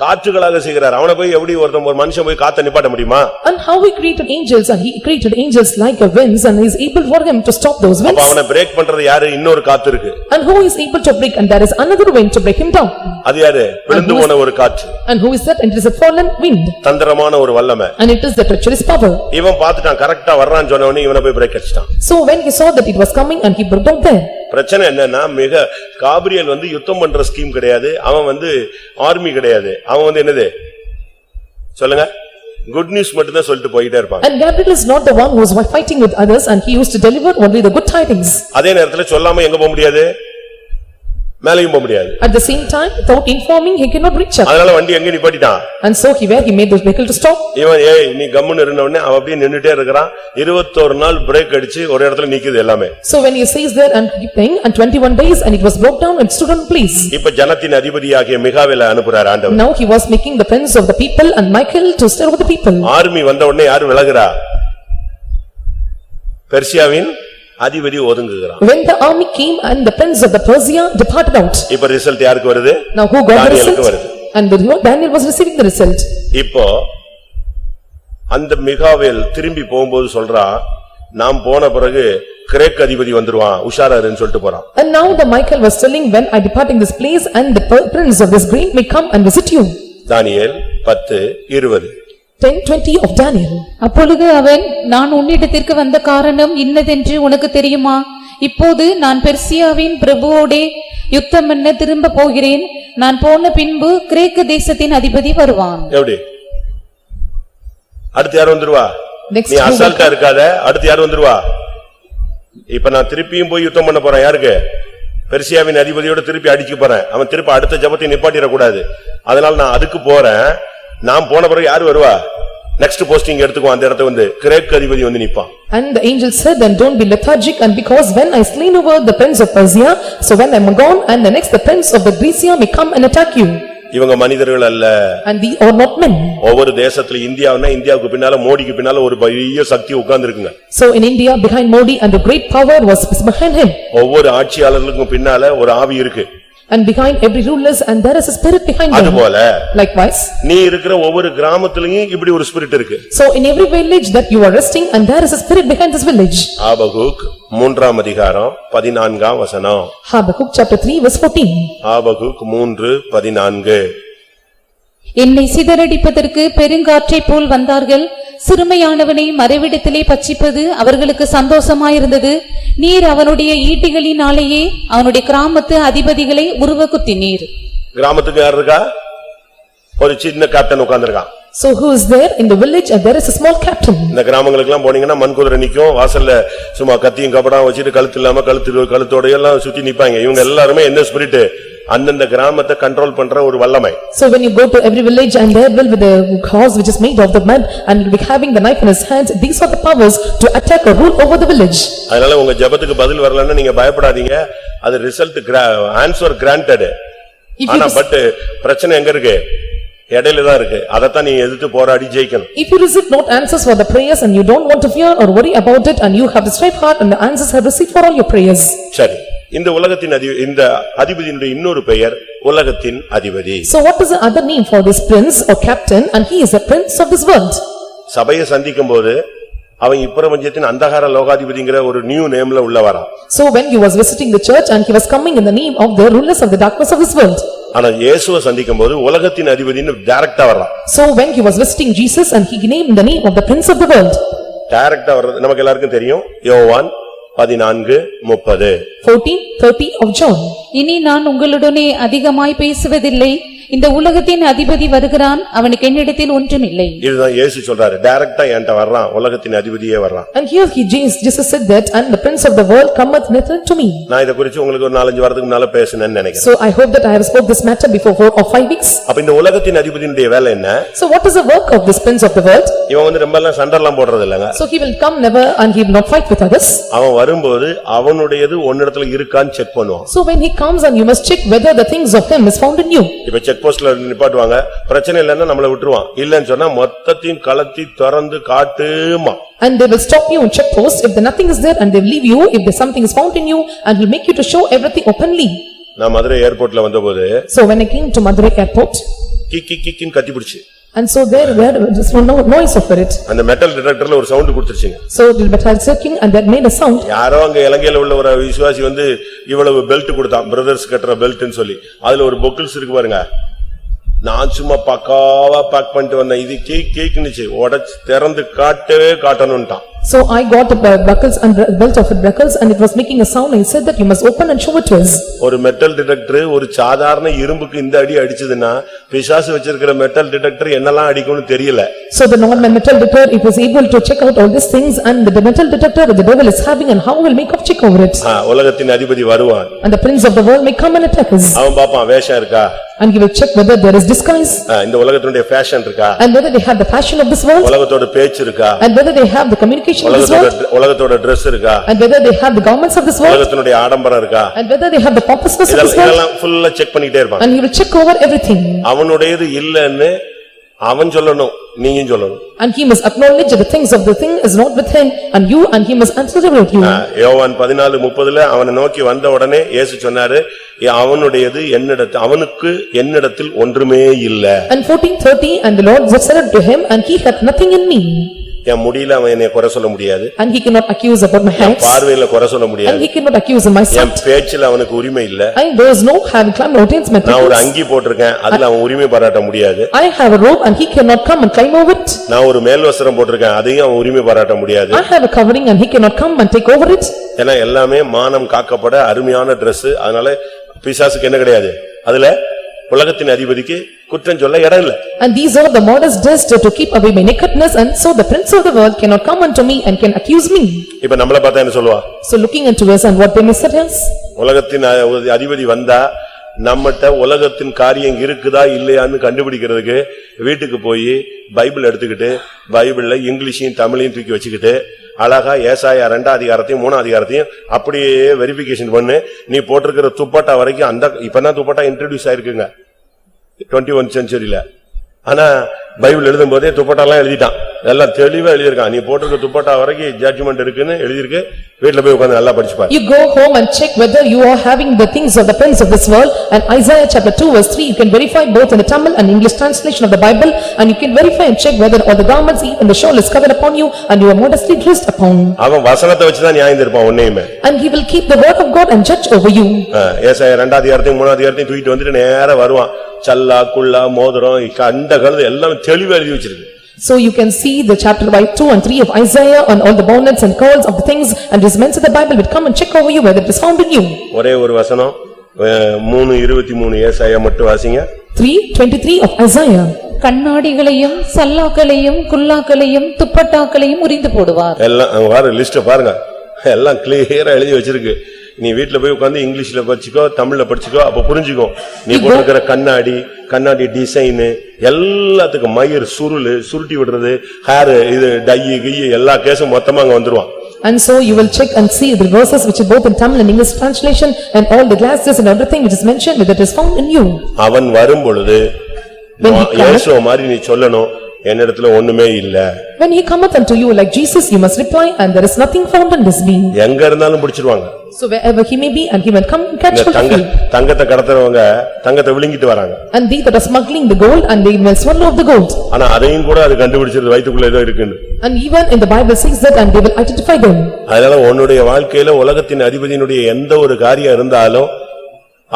காற்றுகளாக செய்கிறார். அவனை போய் எப்படி ஒரு மனுஷன் போய் காத்த நிப்பாட்ட முடியுமா? And how he created angels and he created angels like a winds and he is able for him to stop those winds. அப்ப அவனை பிரேக் பண்றது யாரு? இன்னொரு காத்து இருக்கு. And who is able to break and there is another wind to break him down. அது யாரு? விழுந்து போன ஒரு காற்று. And who is that? And it is a fallen wind. தந்திரமான ஒரு வல்லமை. And it is the treacherous power. இவன் பார்த்துட்டான் கரெக்ட்டா வர்றான்னு சொன்ன உடனே இவனை போய் பிரேக் அடிச்சிட்டான். So when he saw that it was coming and he broke down there. பிரச்சனை என்னன்னா, மிக காபிரியல் வந்து யுத்தம் பண்ற ஸ்கீம் கிடையாது. அவன் வந்து ஆர்மி கிடையாது. அவன் வந்து என்னது சொல்லுங்க, குட் நியூஸ் மட்டும் தான் சொல்லிட்டு போயிட்டே இருப்பாங்க. And Gabriel is not the one who was fighting with others and he used to deliver only the good tidings. அதே நேரத்துல சொல்லாம எங்க போக முடியாது, மேலையும் போக முடியாது. At the same time, without informing, he cannot reach up. அதனால வண்டி எங்க நிப்பாட்டிட்டான். And so he made the vehicle to stop. இவன் நீ கம்முன்னு இருந்த உடனே அவன் அப்படியே நின்னுட்டே இருக்கறான். 21 நாள் பிரேக் அடிச்சு ஒரு இடத்துல நிக்குது எல்லாமே. So when he says there and keeping and 21 days and it was broke down and stood on place. இப்ப ஜனத்தின் அதிபதியாகிய மிகாவேலை அனுப்புறார் ஆண்டவர். Now he was making the prince of the people and Michael to stir over the people. Army வந்த உடனே யார் விலகுறா? பெர்சியாவின் அதிபதி ஒதுங்குகிறான். When the army came and the prince of the Persia departed out. இப்ப result யாருக்கு வருது? Now who got the result? வருது. And Daniel was receiving the result. இப்போ அந்த மிகாவேல் திரும்பி போகும்போது சொல்றா, நாம் போன பிறகு கிரேக் அதிபதி வந்துருவான், உஷாராருன்னு சொல்லிட்டு போறான். And now the Michael was telling, when I departing this place and the prince of this great may come and visit you. Daniel 10:20. 10:20 of Daniel. அப்பொழுது அவன், நான் உன்னிடத்திற்கு வந்த காரணம் இன்னதென்று உனக்கு தெரியுமா? இப்போது நான் பெர்சியாவின் பிரபுவோடே யுத்தம் பண்ண திரும்ப போகிறேன். நான் போன பின்பு கிரேக்க தேசத்தின் அதிபதி வருவான். எப்படி அடுத்து யார் வந்துருவா? Next நீ who will அசால்ட்டா இருக்காத, அடுத்து யார் வந்துருவா? இப்ப நான் திருப்பியும் போய் யுத்தம் பண்ண போறேன். யாருக்கு? பெர்சியாவின் அதிபதியோட திருப்பி அடிக்க போறேன். அவன் திருப்பி அடுத்த ஜெபத்தை நிப்பாட்டிடக்கூடாது. அதனால நான் அதுக்கு போறேன். நான் போன பிறகு யாரு வருவா? நெக்ஸ்ட் போஸ்டிங் எடுத்துக்குவான். அந்த இடத்த வந்து கிரேக்க அதிபதி வந்து நிப்பான். And the angel said, and don't be lethargic, and because when I slain over the prince of Persia, so when I am gone, and the next the prince of the Grecia may come and attack you. இவங்க மனிதர்கள் அல்ல. And these are not men. ஒவ்வொரு தேசத்துல இந்தியாவுன்னா இந்தியாவுக்கு பின்னால மோடிக்கு பின்னால ஒரு பெரிய சக்தி உட்கார்ந்து இருக்குங்க. So in India behind Modi and the great power was behind him. ஒவ்வொரு ஆட்சியாளர்களுக்கும் பின்னால ஒரு ஆவி இருக்கு. And behind every rulers and there is a spirit behind them. அதுபோல Likewise. நீ இருக்கிற ஒவ்வொரு கிராமத்திலயும் இப்படி ஒரு ஸ்பிரிட் இருக்கு. So in every village that you are resting and there is a spirit behind this village. Habakkuk 3ஆம் அதிகாரம் 14ஆம் வசனம். Habakkuk chapter 3 verse 14. ஆபகுக் 3:14. என்னை சிதறடிப்பதற்கு பெருங்காற்றைப் போல் வந்தார்கள். சிறுமையானவனை மறைவிடத்திலே பட்சிப்பது அவர்களுக்கு சந்தோஷமாயிருந்தது. நீர் அவனுடைய ஈட்டிகளினாலேயே அவனுடைய கிராமத்து அதிபதிகளை உருவக்குத்தினீர். கிராமத்துக்கு யார் இருக்கா? ஒரு சின்ன captain உட்கார்ந்திருக்கான். So who is there in the village and there is a small captain. இந்த கிராமங்களுக்கு எல்லாம் போனீங்கன்னா மண் குதிரை நிக்கும். வாசல்ல சும்மா கத்தியும் கபடாவும் வச்சிட்டு கழுத்து இல்லாம கழுத்தோட எல்லாம் சுத்தி நிப்பாங்க. இவங்க எல்லாருமே என்ன ஸ்பிரிட்? அந்தந்த கிராமத்தை கண்ட்ரோல் பண்ற ஒரு வல்லமை. So when you go to every village and there will be the horse which is made of the mud and will be having the knife in his hands, these are the powers to attack or rule over the village. அதனால உங்க ஜெபத்துக்கு பதில் வரலன்னா நீங்க பயப்படாதீங்க. அது result answer granted. ஆனா but பிரச்சனை எங்க இருக்கு? இடையில தான் இருக்கு. அதத்தான் நீ எதிர்த்து போராடி ஜெயிக்கணும். If you receive not answers for the prayers and you don't want to fear or worry about it and you have the straight heart and the answers have received for all your prayers. சரி, இந்த உலகத்தின் இந்த அதிபதியினுடைய இன்னொரு பெயர் உலகத்தின் அதிபதி. So what is the other name for this prince or captain? And he is the prince of this world. சபையை சந்திக்கும்போது அவன் இப்பிரபஞ்சத்தின் அந்தகார லோகாதிபதிங்கிற ஒரு நியூ நேம்ல உள்ள வரான். So when he was visiting the church and he was coming in the name of the rulers of the darkness of this world. ஆனா இயேசுவை சந்திக்கும்போது உலகத்தின் அதிபதின்னு டைரக்டா வர்றான். So when he was visiting Jesus and he named the name of the prince of the world. டைரக்டா வர்றது நமக்கு எல்லாருக்கும் தெரியும். யோவான் 14:30. 14:30 of John. இனி நான் உங்களுடனே அதிகமாய் பேசுவதில்லை. இந்த உலகத்தின் அதிபதி வருகிறான், அவனுக்கு என்னிடத்தில் ஒன்றுமில்லை. இதுதான் இயேசு சொல்றாரு. டைரக்டா என்கிட்ட வர்றான், உலகத்தின் அதிபதியே வர்றான். And here Jesus said that, and the prince of the world cometh near to me. நான் இத குறித்து உங்களுக்கு ஒரு 4-5 வாரத்துக்கு முன்னால பேசணும்னு நினைக்கிறேன். So I hope that I have spoke this matter before 4 or 5 weeks. அப்ப இந்த உலகத்தின் அதிபதியுடைய வேலை என்ன? So what is the work of this prince of the world? இவன் வந்து ரொம்ப எல்லாம் சண்டெல்லாம் போடுறது இல்லங்க. So he will come never and he will not fight with others. அவன் வரும்போது அவனுடையது ஒன்னிடத்துல இருக்கான்னு செக் பண்ணுவான். So when he comes and you must check whether the things of him is found in you. இப்ப செக் போஸ்ட்ல நிப்பாட்டுவாங்க. பிரச்சனை இல்லன்னா நம்மள விட்டுருவான். இல்லன்னு சொன்னா மொத்தத்தையும் கலத்தி திறந்து காட்டுமா. And they will stop you on check post if there nothing is there and they will leave you if there something is found in you and will make you to show everything openly. நான் மதுரை ஏர்போர்ட்ல வந்தபோது So when I came to Madurai airport கிக்கின்னு கத்தி பிடிச்சு. and so there were just one noise of it. அந்த metal டிடெக்டர்ல ஒரு sound கொடுத்துருச்சுங்க. So the metal circling and that made a sound. யாரோ அங்க இலங்கையில உள்ள ஒரு விசுவாசி வந்து இவ்வளவு பெல்ட் கொடுத்தான், பிரதர்ஸ் கட்டுற பெல்ட்னு சொல்லி. அதுல ஒரு பொக்கிள்ஸ் இருக்கு பாருங்க. நான் சும்மா பக்காவா பேக் பண்ணிட்டு வந்தேன். இது கேக்குனுச்சு, உடைச்சு திறந்து காட்டவே காட்டணும்ட்டான். So I got the buckles and belt of the buckles and it was making a sound and he said that you must open and show it to us. ஒரு மெட்டல் டிடெக்டர் ஒரு சாதாரண இரும்புக்கு இந்த அடி அடிச்சதுன்னா பிசாசு வச்சிருக்கிற மெட்டல் டிடெக்டர் என்னெல்லாம் அடிக்கும்னு தெரியல. So the normal metal detector it was able to check out all these things and the metal detector the devil is having and how will make of check over it. உலகத்தின் அதிபதி வருவான். And the prince of the world may come and attack us. அவன் பாப்பான் வேஷம் இருக்கா? And he will check whether there is disguise. இந்த உலகத்தினுடைய fashion இருக்கா? And whether they have the fashion of this world. உலகத்தோட பேச்சு இருக்கா? And whether they have the communication of this world. உலகத்தோட Dress இருக்கா? And whether they have the garments of this world. உலகத்தினுடைய ஆடம்பரம் இருக்கா? And whether they have the pompousness of this world. இதெல்லாம் ஃபுல்லா செக் பண்ணிட்டே இருப்பான். And he will check over everything. அவனுடையது இல்லன்னு அவன் சொல்லணும், நீயும் சொல்லணும். And he must acknowledge that the things of the thing is not with him and you and he must answer about you. யோவான் 14:30 அவனை நோக்கி வந்த உடனே இயேசு சொன்னாரு, அவனுடையது என்னிடத்தில், அவனுக்கு என்னிடத்தில் ஒன்றுமே இல்ல. And 14:30 and the Lord said to him, and he hath nothing in me. என் முடியல அவன் என்னை குறை சொல்ல முடியாது. And he cannot accuse about my height. பார்வையில குறை சொல்ல And முடியாது. he cannot accuse in my N sight. பேச்சில அவனுக்கு உரிமை இல்ல. And there is no having climb mountains my நான் ஒரு peoples. அங்கி போட்டிருக்கேன், அதுல அவன் உரிமை பாராட்ட முடியாது. I have a robe and he cannot come and climb over it. நான் ஒரு மேல் வஸ்திரம் போட்டிருக்கேன், அதையும் அவன் உரிமை பாராட்ட முடியாது. I have a covering and he cannot come and take over it. ஏன்னா எல்லாமே மானம் காக்கப்பட அருமையான Dress. அதனால பிசாசுக்கு என்ன கிடையாது, அதுல உலகத்தின் அதிபதிக்கு குற்றம் சொல்ல இடம் இல்ல. And these are the modest dressed to keep away my nakedness, and so the prince of the world cannot come unto me and can accuse me. இப்ப நம்மள பார்த்தா என்ன சொல்லுவா? So looking unto us and what they may say us. உலகத்தின் அதிபதி வந்தா நம்மட்ட உலகத்தின் காரியம் இருக்குதா இல்லையான்னு கண்டுபிடிக்கிறதுக்கு வீட்டுக்கு போய் பைபிள் எடுத்துக்கிட்டு பைபிள்ல இங்கிலீஷையும் தமிழையும் தூக்கி வச்சுக்கிட்டு அழகா ஏசாயா 2 அதிகாரத்தையும் 3 அதிகாரத்தையும் அப்படியே வெரிஃபிகேஷன் பண்ணு. நீ போட்டிருக்கிற துப்பட்டா வரைக்கும் அந்த இப்பதான் துப்பட்டா இன்ட்ரோடியூஸ் ஆயிருக்குங்க 21 செஞ்சுரியில. ஆனா பைபிள் எழுதும் போதே துப்பட்டாலாம் எழுதிட்டான், எல்லாம் தெளிவா எழுதியிருக்கான். நீ போட்டிருக்க துப்பட்டா வரைக்கும் ஜட்ஜ்மெண்ட் இருக்குன்னு எழுதியிருக்கு. வீட்டுல போய் உட்கார்ந்து நல்லா படிச்சுப்பாரு. You go home and check whether you are having the things of the prince of this world, and Isaiah chapter 2 verse 3 you can verify both in the Tamil and English translation of the Bible, and you can verify and check whether all the garments even the shawl is covered upon you and you are modestly dressed upon. அவன் வசனத்தை வச்சுதான் நியாயம் தீர்ப்பான் உன்னையுமே. And he will keep the word of God and judge over you. ஏசாயா 2 அதிகாரத்தையும் 3 அதிகாரத்தையும் தூக்கிட்டு வந்துட்டு நேரா வருவான். சல்லா குல்லா மோதிரம் கண்ட கழுது எல்லாம் தெளிவா எழுதி வச்சிருக்கு. So you can see the chapter by 2 and 3 of Isaiah and all the bonnets and curls of the things, and his men of the Bible will come and check over you whether it is found in you. ஒரே ஒரு வசனம் 3:23 ஏசாயா மட்டும் வாசிங்க. 3:23 of Isaiah. கண்ணாடிகளையும் சல்லாக்களையும் குல்லாக்களையும் துப்பட்டாக்களையும் உரிந்து போடுவார். எல்லாம் வார list பாருங்க, எல்லாம் கிளியரா எழுதி வச்சிருக்கு. நீ வீட்டுல போய் உட்கார்ந்து இங்கிலீஷ்ல படிச்சுக்கோ, தமிழ்ல படிச்சுக்கோ, அப்ப புரிஞ்சுக்கோ. நீ போட்டிருக்கிற கண்ணாடி டிசைன் எல்லாத்துக்கும் மயிர் சுருள் சுருட்டி விடுறது ஹேர் இது டை கிய் எல்லா கேஸும் மொத்தமா அங்க வந்துருவான். And so you will check and see the verses which are both in Tamil and English translation, and all the glasses and everything which is mentioned whether it is found in you. அவன் வரும் பொழுது இயேசுவ மாதிரி நீ சொல்லணும், என்னிடத்துல ஒண்ணுமே இல்ல. When he cometh unto you like Jesus, you must reply, and there is nothing found in this being. எங்க இருந்தாலும் பிடிச்சிருவாங்க. So wherever he may be, and he will come and catch hold of you. தங்கத்தை கடத்துறவங்க தங்கத்தை விழுங்கிட்டு வராங்க. And they that are smuggling the gold, and they will swallow of the gold. ஆனா அதையும் கூட அது கண்டுபிடிச்சிருது வயித்துக்குள்ள ஏதோ இருக்குன்னு. And even in the Bible says that, and they will identify them. அதனால உன்னுடைய வாழ்க்கையில உலகத்தின் அதிபதியினுடைய எந்த ஒரு காரியம் இருந்தாலும்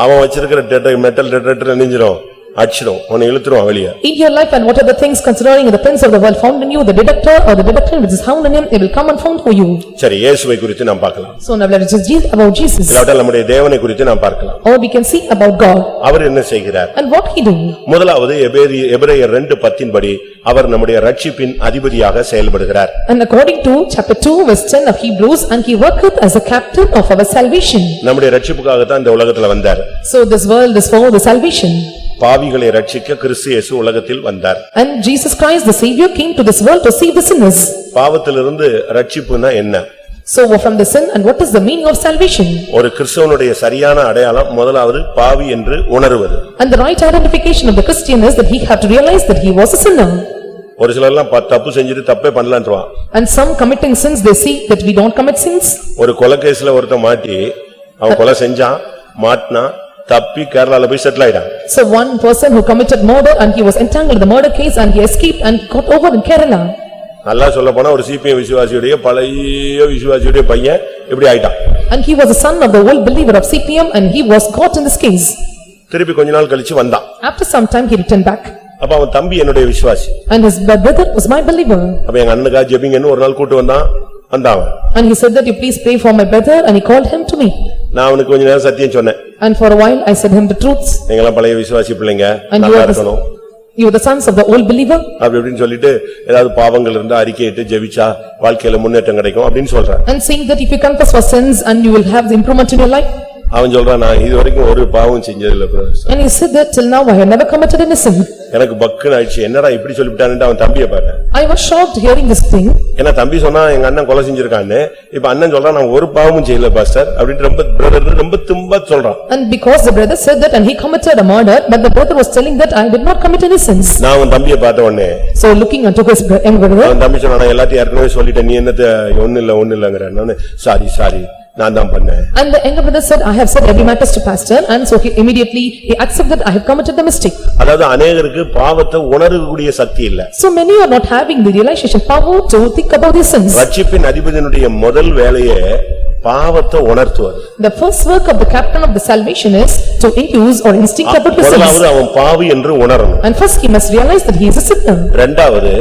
அவன் வச்சிருக்கிற மெட்டல் டிடெக்டர் நெஞ்சிரும் அடிச்சிடும், உன்னை இழுத்துருவான் வெளியே. In your life and whatever things considering the prince of the world found in you, the detector or the detector which is found in him, it will come and found for you. சரி, இயேசுவை குறித்து நாம் பார்க்கலாம். So now let us just about Jesus. இல்லாவிட்டால் நம்முடைய தேவனை குறித்து நாம் பார்க்கலாம். Or we can see about God. அவர் என்ன செய்கிறார் And what he do. முதலாவது எபிரேயர் 2:10 படி அவர் நம்முடைய ரட்சிப்பின் அதிபதியாக செயல்படுகிறார். And according to chapter 2 verse 10 of Hebrews, and he worketh as a captain of our salvation. நம்முடைய ரட்சிப்புக்காக தான் இந்த உலகத்துல வந்தார். So this world is for the salvation. பாவிகளை ரட்சிக்க கிறிஸ்து இயேசு உலகத்தில் வந்தார். And Jesus Christ the Savior came to this world to save the sinners. பாவத்திலிருந்து ரட்சிப்புனா என்ன? So from the sin, and what is the meaning of salvation? ஒரு கிறிஸ்தவனுடைய சரியான அடையாளம் முதலாவது பாவி என்று உணர்வது. And the right identification of the Christian is that he had to realize that he was a sinner. ஒரு சிலர்லாம் தப்பு செஞ்சுட்டு தப்பே பண்ணலான்றான். And some committing sins, they see that we don't commit sins. ஒரு கொலை கேஸ்ல ஒருத்தன் மாட்டி அவன் கொலை செஞ்சான், மாட்டினா, தப்பி கேரளால போய் செட்டில் ஆயிட்டான். So one person who committed murder and he was entangled in the murder case and he escaped and got over in Kerala. நல்லா சொல்ல போனா ஒரு சிபிஎம் விசுவாசியுடைய பழைய விசுவாசியுடைய பையன் இப்படி ஆயிட்டான். And he was the son of the old believer of CPM, and he was caught in this case. திருப்பி கொஞ்ச நாள் கழிச்சு வந்தான். After some time he returned back. அப்ப அவன் தம்பி என்னுடைய விசுவாசி. And his brother was my believer. அப்ப எங்க அண்ணனுக்கா ஜெபிங்கன்னு ஒரு நாள் கூட்டி வந்தான். And he said that you please pray for my brother, and he called him to me. நான் அவனுக்கு கொஞ்ச நேரம் சத்தியம் சொன்னேன். And for a while I said him the truths. நீங்கலாம் பழைய விசுவாசி பிள்ளைங்க, And நல்லா இருக்கணும். you are the sons of the old believer. அப்படினு சொல்லிட்டு ஏதாவது பாவங்கள் இருந்தா அறிக்கையிட்டு ஜெபிச்சா வாழ்க்கையில முன்னேற்றம் கிடைக்கும் அப்படினு சொல்றான். And saying that if you confess for sins and you will have the improvement in your life. அவன் சொல்றான், நான் இதுவரைக்கும் ஒரு பாவம் செஞ்சது இல்ல brother. And he said that till now I have never committed any sin. எனக்கு பக்குன்னு ஆயிடுச்சு, என்னடா இப்படி சொல்லிட்டான்னு அவன் தம்பியை பார்த்தேன். I was shocked hearing this thing. ஏன்னா தம்பி சொன்னா எங்க அண்ணன் கொலை செஞ்சிருக்கான்னு, இப்ப அண்ணன் சொல்றான் நான் ஒரு பாவமும் செய்யல பாஸ்டர் அப்படின்னு ரொம்ப பிரதர் ரொம்ப தும்பா சொல்றான். And because the brother said that and he committed a murder, but the brother was telling that I did not commit any sins. நான் அவன் தம்பியை பார்த்த உடனே, So looking unto his young brother, அவன் தம்பி சொன்னா நான் எல்லாத்தையும் ஏற்கனவே சொல்லிட்டேன், நீ என்னத்த ஒண்ணு இல்லங்கற. நானு சாரி நான் தான் பண்ணேன். And the younger brother said, I have said every matter to pastor, and so he immediately accepted that I have committed the mistake. அதாவது अनेகருக்கு பாவத்தை உணரக்கூடிய சக்தி இல்ல. So many are not having the realization power to think about their sins. ரட்சிப்பின் அதிபதியினுடைய முதல் வேலையே பாவத்தை உணர்த்துவது. The first work of the captain of the salvation is to induce or instinct about the முதலாவது sins. அவன் பாவி என்று உணரணும். And first he must realize that he is a sinner. இரண்டாவது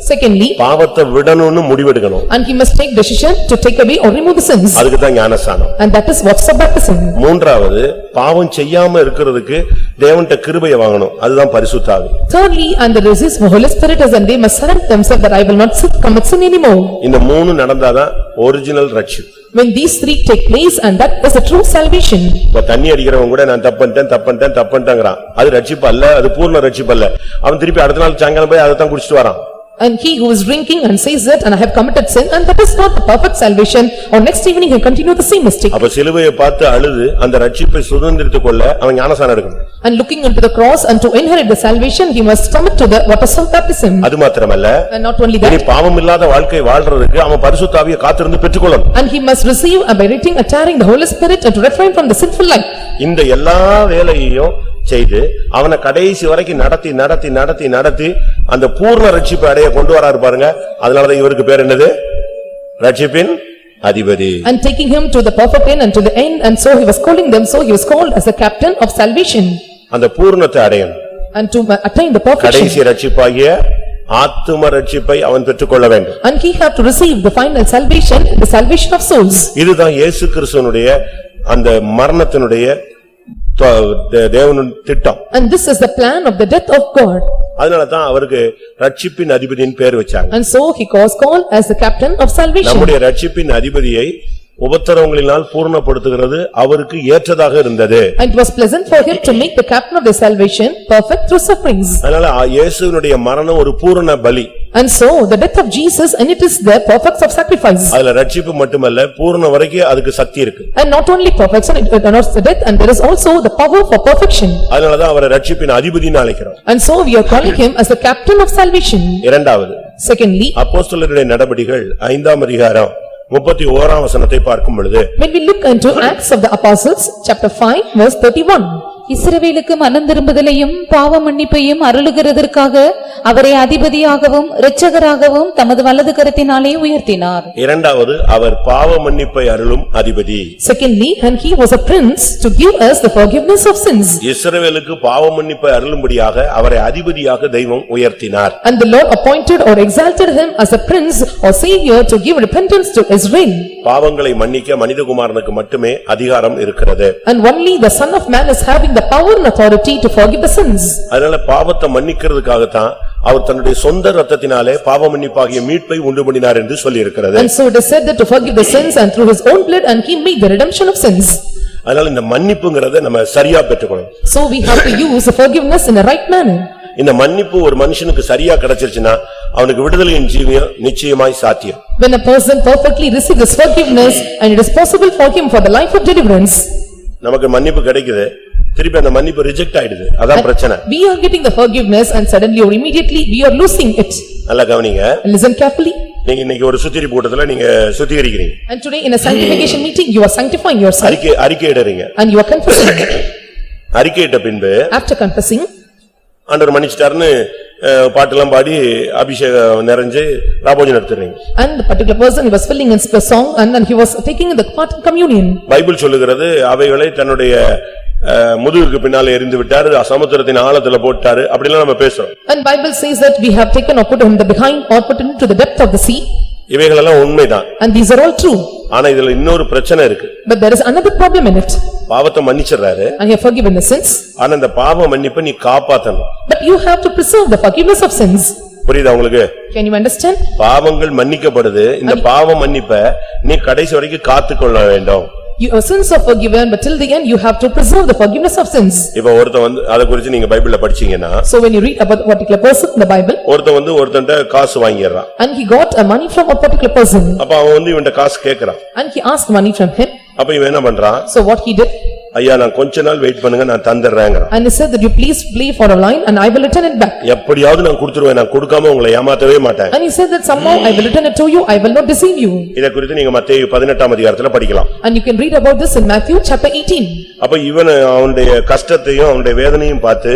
Secondly, பாவத்தை விடணும்னு முடிவெடுக்கணும். and he must take decision to take away or remove the sins. அதுக்கு தான் ஞானஸ்நானம். And that is what's the baptism. மூன்றாவது பாவம் செய்யாம இருக்கிறதுக்கு தேவன்கிட்ட கிருபையை வாங்கணும். அதுதான் பரிசுத்த ஆவி. Thirdly, and the resist for Holy Spirit is and they must surrender themselves that I will not commit sin anymore. இந்த மூணு நடந்தாதான் ஒரிஜினல் ரட்சிப்பு. When these three take place and that is the true salvation. இப்ப தண்ணி அடிக்கிறவன் கூட நான் தப்பன்ட்டேங்கிறான். அது ரட்சிப்பு அல்ல, அது பூர்ண ரட்சிப்பு அல்ல. அவன் திருப்பி அடுத்த நாள் சாயங்காலம் போய் அதை தான் குடிச்சிட்டு வரான். And he who is drinking and says that and I have committed sin and that is not the perfect salvation or next evening he continue the same mistake. அப்ப சிலுவையை பார்த்து அழுது அந்த ரட்சிப்பை சுதந்திரித்துக் கொள்ள அவன் ஞானஸ்நானம் எடுக்கணும். And looking into the cross and to inherit the salvation he must commit to the water of baptism. அது மாத்திரமல்ல, And not only இனி that, பாவம் இல்லாத வாழ்க்கை வாழ்றதுக்கு அவன் பரிசுத்த ஆவியை காத்திருந்து பெற்றுக்கொள்ளணும். and he must receive by reading and tearing the Holy Spirit and to refrain from the sinful life. இந்த எல்லா வேலையையும் செய்து அவனை கடைசி வரைக்கும் நடத்தி அந்த பூர்ண ரட்சிப்பை அடைய கொண்டு வராரு பாருங்க. அதனாலதான் இவருக்கு பேர் என்னது? ரட்சிப்பின் அதிபதி. And taking him to the perfect end and to the end and so he was calling them, so he was called as the captain of salvation. அந்த பூர்ணத்தை அடையணும். And to attain the perfection. கடைசி ரட்சிப்பாகிய ஆத்தும ரட்சிப்பை அவன் பெற்றுக்கொள்ள வேண்டும். And he had to receive the final salvation, the salvation of souls. இதுதான் இயேசு கிறிஸ்துவினுடைய அந்த மரணத்தினுடைய தேவனின் திட்டம். And this is the plan of the death of God. அதனாலதான் அவருக்கு ரட்சிப்பின் அதிபதியின் பேர் வச்சாங்க. And so he was called as the captain of salvation. நம்முடைய ரட்சிப்பின் அதிபதியை உபத்திரவங்களினால் பூர்ணப்படுத்துகிறது அவருக்கு ஏற்றதாக இருந்தது. And it was pleasant for him to make the captain of the salvation perfect through sufferings. அதனால இயேசுவினுடைய மரணம் ஒரு பூரண பலி. And so the death of Jesus and it is the perfect of sacrifice. அதுல ரட்சிப்பு மட்டுமல்ல, பூரண வரைக்கும் அதுக்கு சக்தி இருக்கு. And not only perfection, it not the death and there is also the power for perfection. அதனாலதான் அவரை ரட்சிப்பின் அதிபதின்னு அழைக்கிறோம். And so we are calling him as the captain of salvation. இரண்டாவது, Secondly, அப்போஸ்தலருடைய நடபடிகள் 5ஆம் அதிகாரம் 31ஆம் வசனத்தை பார்க்கும் பொழுது, when we look into Acts of the Apostles, chapter 5, verse 31. இஸ்ரவேலுக்கு மனம் திரும்புதலையும் பாவ மன்னிப்பையும் அருளுகிறதற்காக அவரை அதிபதியாகவும் இரட்சகராகவும் தமது வலது கரத்தினாலே உயர்த்தினார். இரண்டாவது, அவர் பாவ மன்னிப்பை அருளும் அதிபதி. Secondly, and he was a prince to give us the forgiveness of sins. இஸ்ரவேலுக்கு பாவ மன்னிப்பை அருளும்படியாக அவரை அதிபதியாக தெய்வம் உயர்த்தினார். And the Lord appointed or exalted him as a prince or savior to give repentance to Israel. பாவங்களை மன்னிக்க மனிதகுமாரனுக்கு மட்டுமே அதிகாரம் இருக்கிறது. And only the Son of Man is having the power and authority to forgive the sins. அதனால பாவத்தை மன்னிக்கிறதுக்காகத்தான் அவர் தன்னுடைய சொந்த இரத்தத்தினாலே பாவ மன்னிப்பாகிய மீட்பை உண்டு பண்ணினார் என்று சொல்லி இருக்கிறது. And so it is said that to forgive the sins and through his own blood and he made the redemption of sins. அதனால இந்த மன்னிப்புங்கிறதை நம்ம சரியா பெற்றுக்கணும். So we have to use the forgiveness in a right manner. இந்த மன்னிப்பு ஒரு மனுஷனுக்கு சரியா கிடைச்சிருச்சுன்னா அவனுக்கு விடுதலையின் ஜீவியம் நிச்சயமாய் சாத்தியம். When a person perfectly receives this forgiveness and it is possible for him for the life of deliverance. நமக்கு மன்னிப்பு கிடைக்குது, திருப்பி அந்த மன்னிப்பு ரிஜெக்ட் ஆயிடுது. அதான் பிரச்சனை. We are getting the forgiveness and suddenly or immediately we are losing it. நல்லா கவனிங்க. Listen carefully. நீங்க இன்னைக்கு ஒரு சுத்திரி கூட்டத்துல நீங்க சுத்திகரிக்கிறீங்க. And today in a sanctification meeting you are sanctifying yourself. அறிக்கையிடுறீங்க. And you are confessing. அறிக்கையிட்ட பின்பு After confessing, ஆண்டவர் மன்னிச்சிட்டாருன்னு பாட்டெல்லாம் பாடி அபிஷேகம் நிறைஞ்சு ராபோஜனம் எடுத்துறீங்க. and the particular person he was filling in a song and then he was taking the part in communion. Bible சொல்லுகிறது அவைகளை தன்னுடைய முதுகுக்கு பின்னால எறிந்து விட்டாரு, சமுத்திரத்தின் ஆழத்துல போட்டாரு, அப்படிலாம் நம்ம பேசுறோம். And Bible says that we have taken or put him the behind or put him to the depth of the sea. இவைகளெல்லாம் உண்மைதான். And these are all true. ஆனா இதுல இன்னொரு பிரச்சனை இருக்கு. But there is another problem in it. பாவத்தை மன்னிச்சிடுறாரு. And he have forgiven the sins. ஆனா இந்த பாவ மன்னிப்பை நீ காப்பாத்தணும். But you have to preserve the forgiveness of sins. புரியுதா உங்களுக்கு? Can you understand? பாவங்கள் மன்னிக்கப்படுது. இந்த பாவ மன்னிப்பை நீ கடைசி வரைக்கும் காத்துக்கொள்ள வேண்டும். Your sins are forgiven but till the end you have to preserve the forgiveness of sins. இப்ப ஒருத்தன் அத குறித்து நீங்க பைபிள்ல படிச்சீங்கன்னா, So when you read about a particular person in the Bible, ஒருத்தன்ட்ட காசு வாங்கிடுறான். and he got a money from a particular person. அப்ப அவன் இவன்ட்ட காசு கேக்குறான். And he asked money from him. அப்ப இவன் என்ன பண்றான்? So what he did? ஐயா நான் கொஞ்ச நாள் வெயிட் பண்ணுங்க நான் தந்துறேங்கறான். And he said that you please play for a line and I will return it back. எப்படியாவது நான் கொடுத்துருவேன், நான் கொடுக்காம உங்களை ஏமாத்தவே மாட்டேன். And he said that somehow I will return it to you, I will not deceive you. இத குறித்து நீங்க மத்தேயு 18ஆம் அதிகாரத்துல படிக்கலாம். And you can read about this in Matthew chapter 18. அப்ப இவன் அவனுடைய கஷ்டத்தையும் அவனுடைய வேதனையும் பார்த்து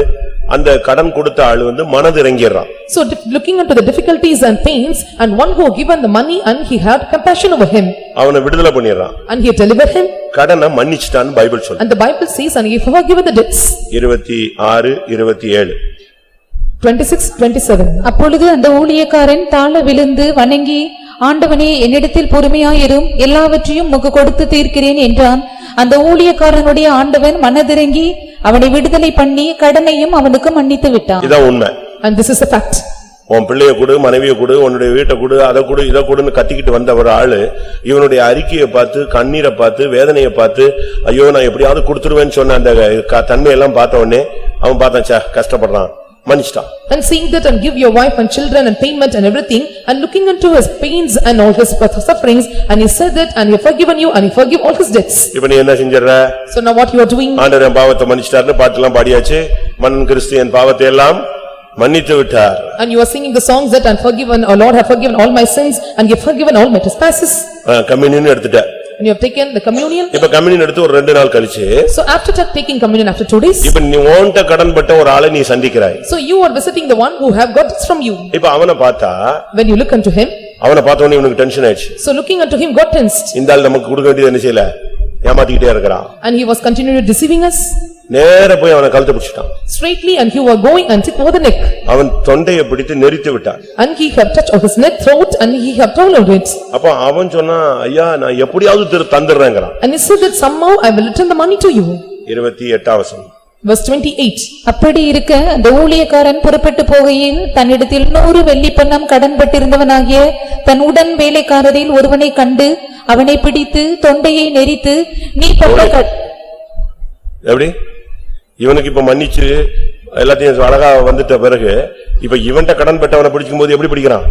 அந்த கடன் கொடுத்த ஆளு மனதிறங்கிடுறான். So looking into the difficulties and pains, and one who given the money and he had compassion over him. அவனை விடுதலை பண்ணிடுறான். And he delivered him. கடனை மன்னிச்சிட்டான்னு பைபிள் சொல்லுது. And the Bible says, and he forgiven the debts. 26:27. 26:27. அப்பொழுது அந்த ஊழியக்காரன் தாழ விழுந்து வணங்கி, ஆண்டவனே, என்னிடத்தில் பொறுமையாயிரும், எல்லாவற்றையும் உமக்கு கொடுத்து தீர்க்கிறேன் என்றான். அந்த ஊழியக்காரனுடைய ஆண்டவன் மனதிறங்கி அவனை விடுதலை பண்ணி கடனையும் அவனுக்கு மன்னித்து விட்டான். இதான் உண்மை. And this is a fact. உன் பிள்ளைய கொடு, மனைவியை கொடு, உன்னுடைய வீட்டை கொடு, அதை கொடு, இதை கொடுன்னு கத்திக்கிட்டு வந்த ஒரு ஆளு இவனுடைய அறிக்கையை பார்த்து, கண்ணீரை பார்த்து, வேதனையை பார்த்து, ஐயோ நான் எப்படியாவது கொடுத்துருவேன்னு சொன்ன அந்த தன்மையெல்லாம் பார்த்த உடனே அவன் பார்த்தான், கஷ்டப்படுறான், மன்னிச்சிட்டான். And seeing that, and give your wife and children and payment and everything, and looking into his pains and all his sufferings, and he said that, and he forgiven you, and he forgive all his debts. இப்ப நீ என்ன செஞ்சற? So now what you are doing? ஆண்டவர் என் பாவத்தை மன்னிச்சிட்டார்னு பாட்டெல்லாம் பாடியாச்சு. மன்னன் கிறிஸ்து என் பாவத்தை எல்லாம் மன்னித்து விட்டார். And you are singing the songs that, and forgiven, O Lord, have forgiven all my sins, and you have forgiven all my trespasses. Communion எடுத்துட்ட. And you have taken the communion. இப்ப கம்யூனியன் எடுத்து ஒரு 2 நாள் கழிச்சு, So after taking communion after 2 days, இப்ப நீ ஓன்ட்ட கடன்பட்ட ஒரு ஆளை நீ சந்திக்கிறாய். so you are visiting the one who have got it from you. இப்ப அவனை பார்த்தா, When you look unto him, அவனை பார்த்த உடனே இவனுக்கு டென்ஷன் ஆயிடுச்சு. so looking unto him got tensed. இந்த ஆள் நமக்கு கொடுக்க வேண்டியது என்ன செய்யல, ஏமாத்திக்கிட்டே இருக்கிறான். And he was continually deceiving us. நேரா போய் அவனை கழுத்தை பிடிச்சிட்டான். Straightly, and he was going and took over the neck. அவன் தொண்டையை பிடித்து நெரித்து விட்டான். And he have touched of his neck, throat, and he have swallowed it. அப்ப அவன் சொன்னா, ஐயா நான் எப்படியாவது தந்துடுறேங்கறான். And he said that somehow I will return the money to you. 28 வசனம். Verse 28. அப்படி இருக்க அந்த ஊழியக்காரன் புறப்பட்டு போகையில் தன்னிடத்தில் 100 வெள்ளிப்பணம் கடன்பட்டிருந்தவனாகிய தன் உடன் வேலைக்காரரில் ஒருவனை கண்டு அவனை பிடித்து தொண்டையை நெரித்து, நீ பட்ட எப்படி இவனுக்கு இப்ப மன்னிச்சு எல்லாத்தையும் அழகா வந்துட்ட பிறகு இப்ப இவன்ட்ட கடன் பெற்றவனை பிடிக்கும் போது எப்படி பிடிக்கிறான்?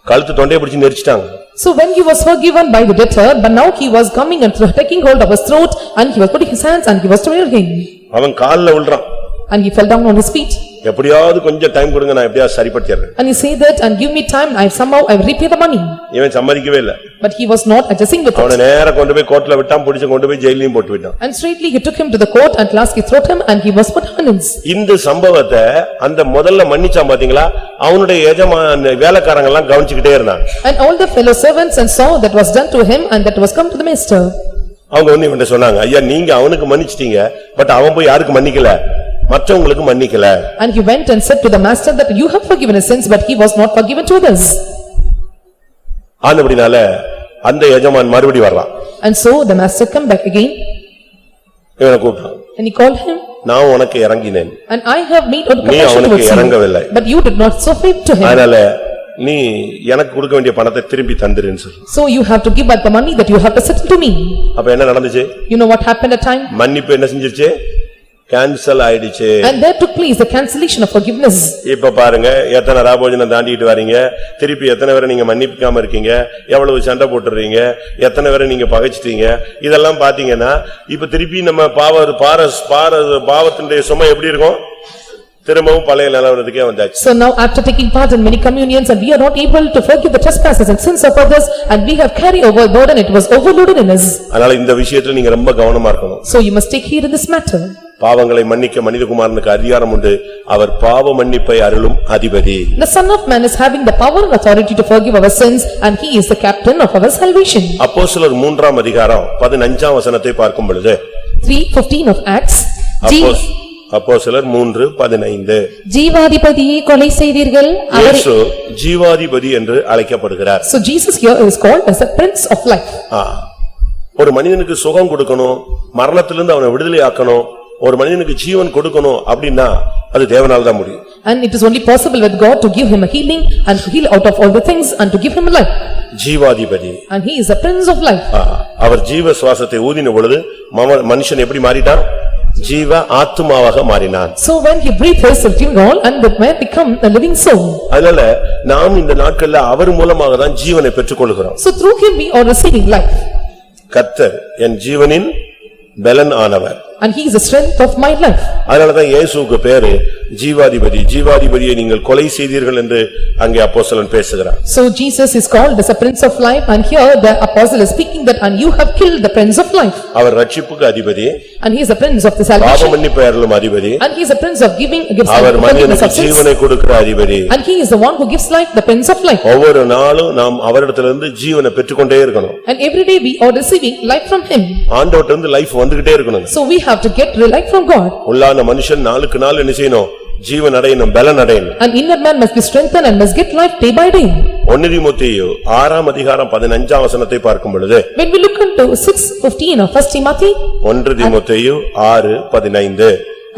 கழுத்து தொண்டையை பிடிச்சு நெரிச்சிட்டாங்க. So when he was forgiven by the debtor, but now he was coming and taking hold of his throat, and he was putting his hands and he was twirling him. அவன் கால்ல விழுறான். And he fell down on his feet. எப்படியாவது கொஞ்சம் time கொடுங்க, நான் எப்படியாவது சரிப்படுத்திடுறேன். And he said that, and give me time, I will repay the money. இவன் சம்மதிக்கவே இல்ல. But he was not adjusting with அவனை it. நேரா கொண்டு போய் கோர்ட்ல விட்டான், பிடிச்சு கொண்டு போய் ஜெயிலையும் போட்டு விட்டான். And straightly he took him to the court, and last he threw him, and he was put on his. இந்த சம்பவத்தை அந்த முதல்ல மன்னிச்சான் பாத்தீங்களா, அவனுடைய எஜமான வேலைக்காரங்க எல்லாம் கவனிச்சுக்கிட்டே இருந்தாங்க. And all the fellow servants and saw that was done to him, and that was come to the master. அவங்க இவன்ட்ட சொன்னாங்க, ஐயா நீங்க அவனுக்கு மன்னிச்சிட்டீங்க, பட் அவன் போய் யாருக்கு மன்னிக்கல, மற்றவங்களுக்கு மன்னிக்கல. And he went and said to the master that you have forgiven his sins, but he was not forgiven to others. ஆனபடினால அந்த எஜமான் மறுபடி வர்றான். And so the master come back again. இவனை கூப்பிட்டான். And he called him. நான் உனக்கு இறங்கினேன். And I have made compassion நீ அவனுக்கு towards you. இறங்கவில்லை. But you did not so faith to him. அதனால நீ எனக்கு கொடுக்க வேண்டிய பணத்தை திருப்பி தந்துருன்னு சொல்லு. So you have to give back the money that you have to settle to me. அப்ப என்ன நடந்துச்சு? You know what happened at time? மன்னிப்பு என்ன செஞ்சிருச்சு? கேன்சல் ஆயிடுச்சு. And there took place the cancellation of forgiveness. இப்ப பாருங்க, எத்தனை ராபோஜனம் தாண்டிட்டு வரீங்க, திருப்பி எத்தனை பேரை நீங்க மன்னிக்காம இருக்கீங்க, எவ்வளவு சண்டை போட்டுறீங்க, எத்தனை பேரை நீங்க பகைச்சிட்டீங்க, இதெல்லாம் பாத்தீங்கன்னா இப்ப திருப்பி நம்ம பாவத்தினுடைய சுமை எப்படி இருக்கும்? திரும்பவும் பழைய நிலவரத்துக்கே வந்தாச்சு. So now after taking part in many communions, and we are not able to forgive the trespasses and sins of others, and we have carried over burden, it was overloaded in us. அதனால இந்த விஷயத்துல நீங்க ரொம்ப கவனமா இருக்கணும். So you must take heed in this matter. பாவங்களை மன்னிக்க மனிதகுமாரனுக்கு அதிகாரம் உண்டு, அவர் பாவ மன்னிப்பை அருளும் அதிபதி. The Son of Man is having the power and authority to forgive our sins, and he is the captain of our salvation. அப்போஸ்தலர் 3ஆம் அதிகாரம் 15ஆம் வசனத்தை பார்க்கும் பொழுது 3:15 of Acts. அப்போஸ்தலர் 3:15. ஜீவாதிபதியை கொலை செய்தீர்கள், அவர் இயேசு ஜீவாதிபதி என்று அழைக்கப்படுகிறார். So Jesus here is called as the Prince of Life. ஒரு மனிதனுக்கு சுகம் கொடுக்கணும், மரணத்திலிருந்து அவனை விடுதலை ஆக்கணும், ஒரு மனிதனுக்கு ஜீவன் கொடுக்கணும் அப்படின்னா அது தேவனால தான் முடியும். And it is only possible with God to give him a healing and to heal out of all the things and to give him life. ஜீவாதிபதி. And he is the Prince of Life. அவர் ஜீவ சுவாசத்தை ஊதின பொழுது மனுஷன் எப்படி மாறிட்டான்? ஜீவ ஆத்துமாவாக மாறினான். So when he breathed his living all, and that man become a living soul. அதனால நாம் இந்த நாட்கள்ல அவர் மூலமாக தான் ஜீவனை பெற்றுக்கொள்கிறோம். So through him we are receiving life. கர்த்தர் என் ஜீவனின் பெலன் ஆனவர். and he is the strength of my life. அதனாலதான் இயேசுவுக்கு பேரு ஜீவாதிபதி. ஜீவாதிபதியை நீங்கள் கொலை செய்தீர்கள் என்று அங்கே அப்போஸ்தலன் பேசுகிறார். So Jesus is called as a prince of life, and here the apostle is speaking that and you have killed the prince of life. அவர் ரட்சிப்புக்கு அதிபதி, And he is the prince of the salvation, பாவமன்னிப்பு அருளும் அதிபதி, and he is the prince of giving gives our forgiveness மனிதனுக்கு of sins, ஜீவனை கொடுக்கிற அதிபதி. and he is the one who gives life, the prince of life. ஒவ்வொரு நாளும் நாம் அவரிடத்திலிருந்து ஜீவனை பெற்றுக்கொண்டே இருக்கணும். And every day we are receiving life from him. ஆண்டவர்ட்ட இருந்து லைஃப் வந்துகிட்டே இருக்கணும். So we have to get life from God. உள்ளான மனுஷன் நாளுக்கு நாள் என்ன செய்யணும்? ஜீவன் அடையணும், பலன் அடையணும். An inner man must be strengthened and must get life day by day. 1 தீமோத்தேயு 6 அதிகாரம் 15 வசனத்தை பார்க்கும் பொழுது, When we look into 6:15 of 1 Timothy, 1 தீமோத்தேயு 6:15,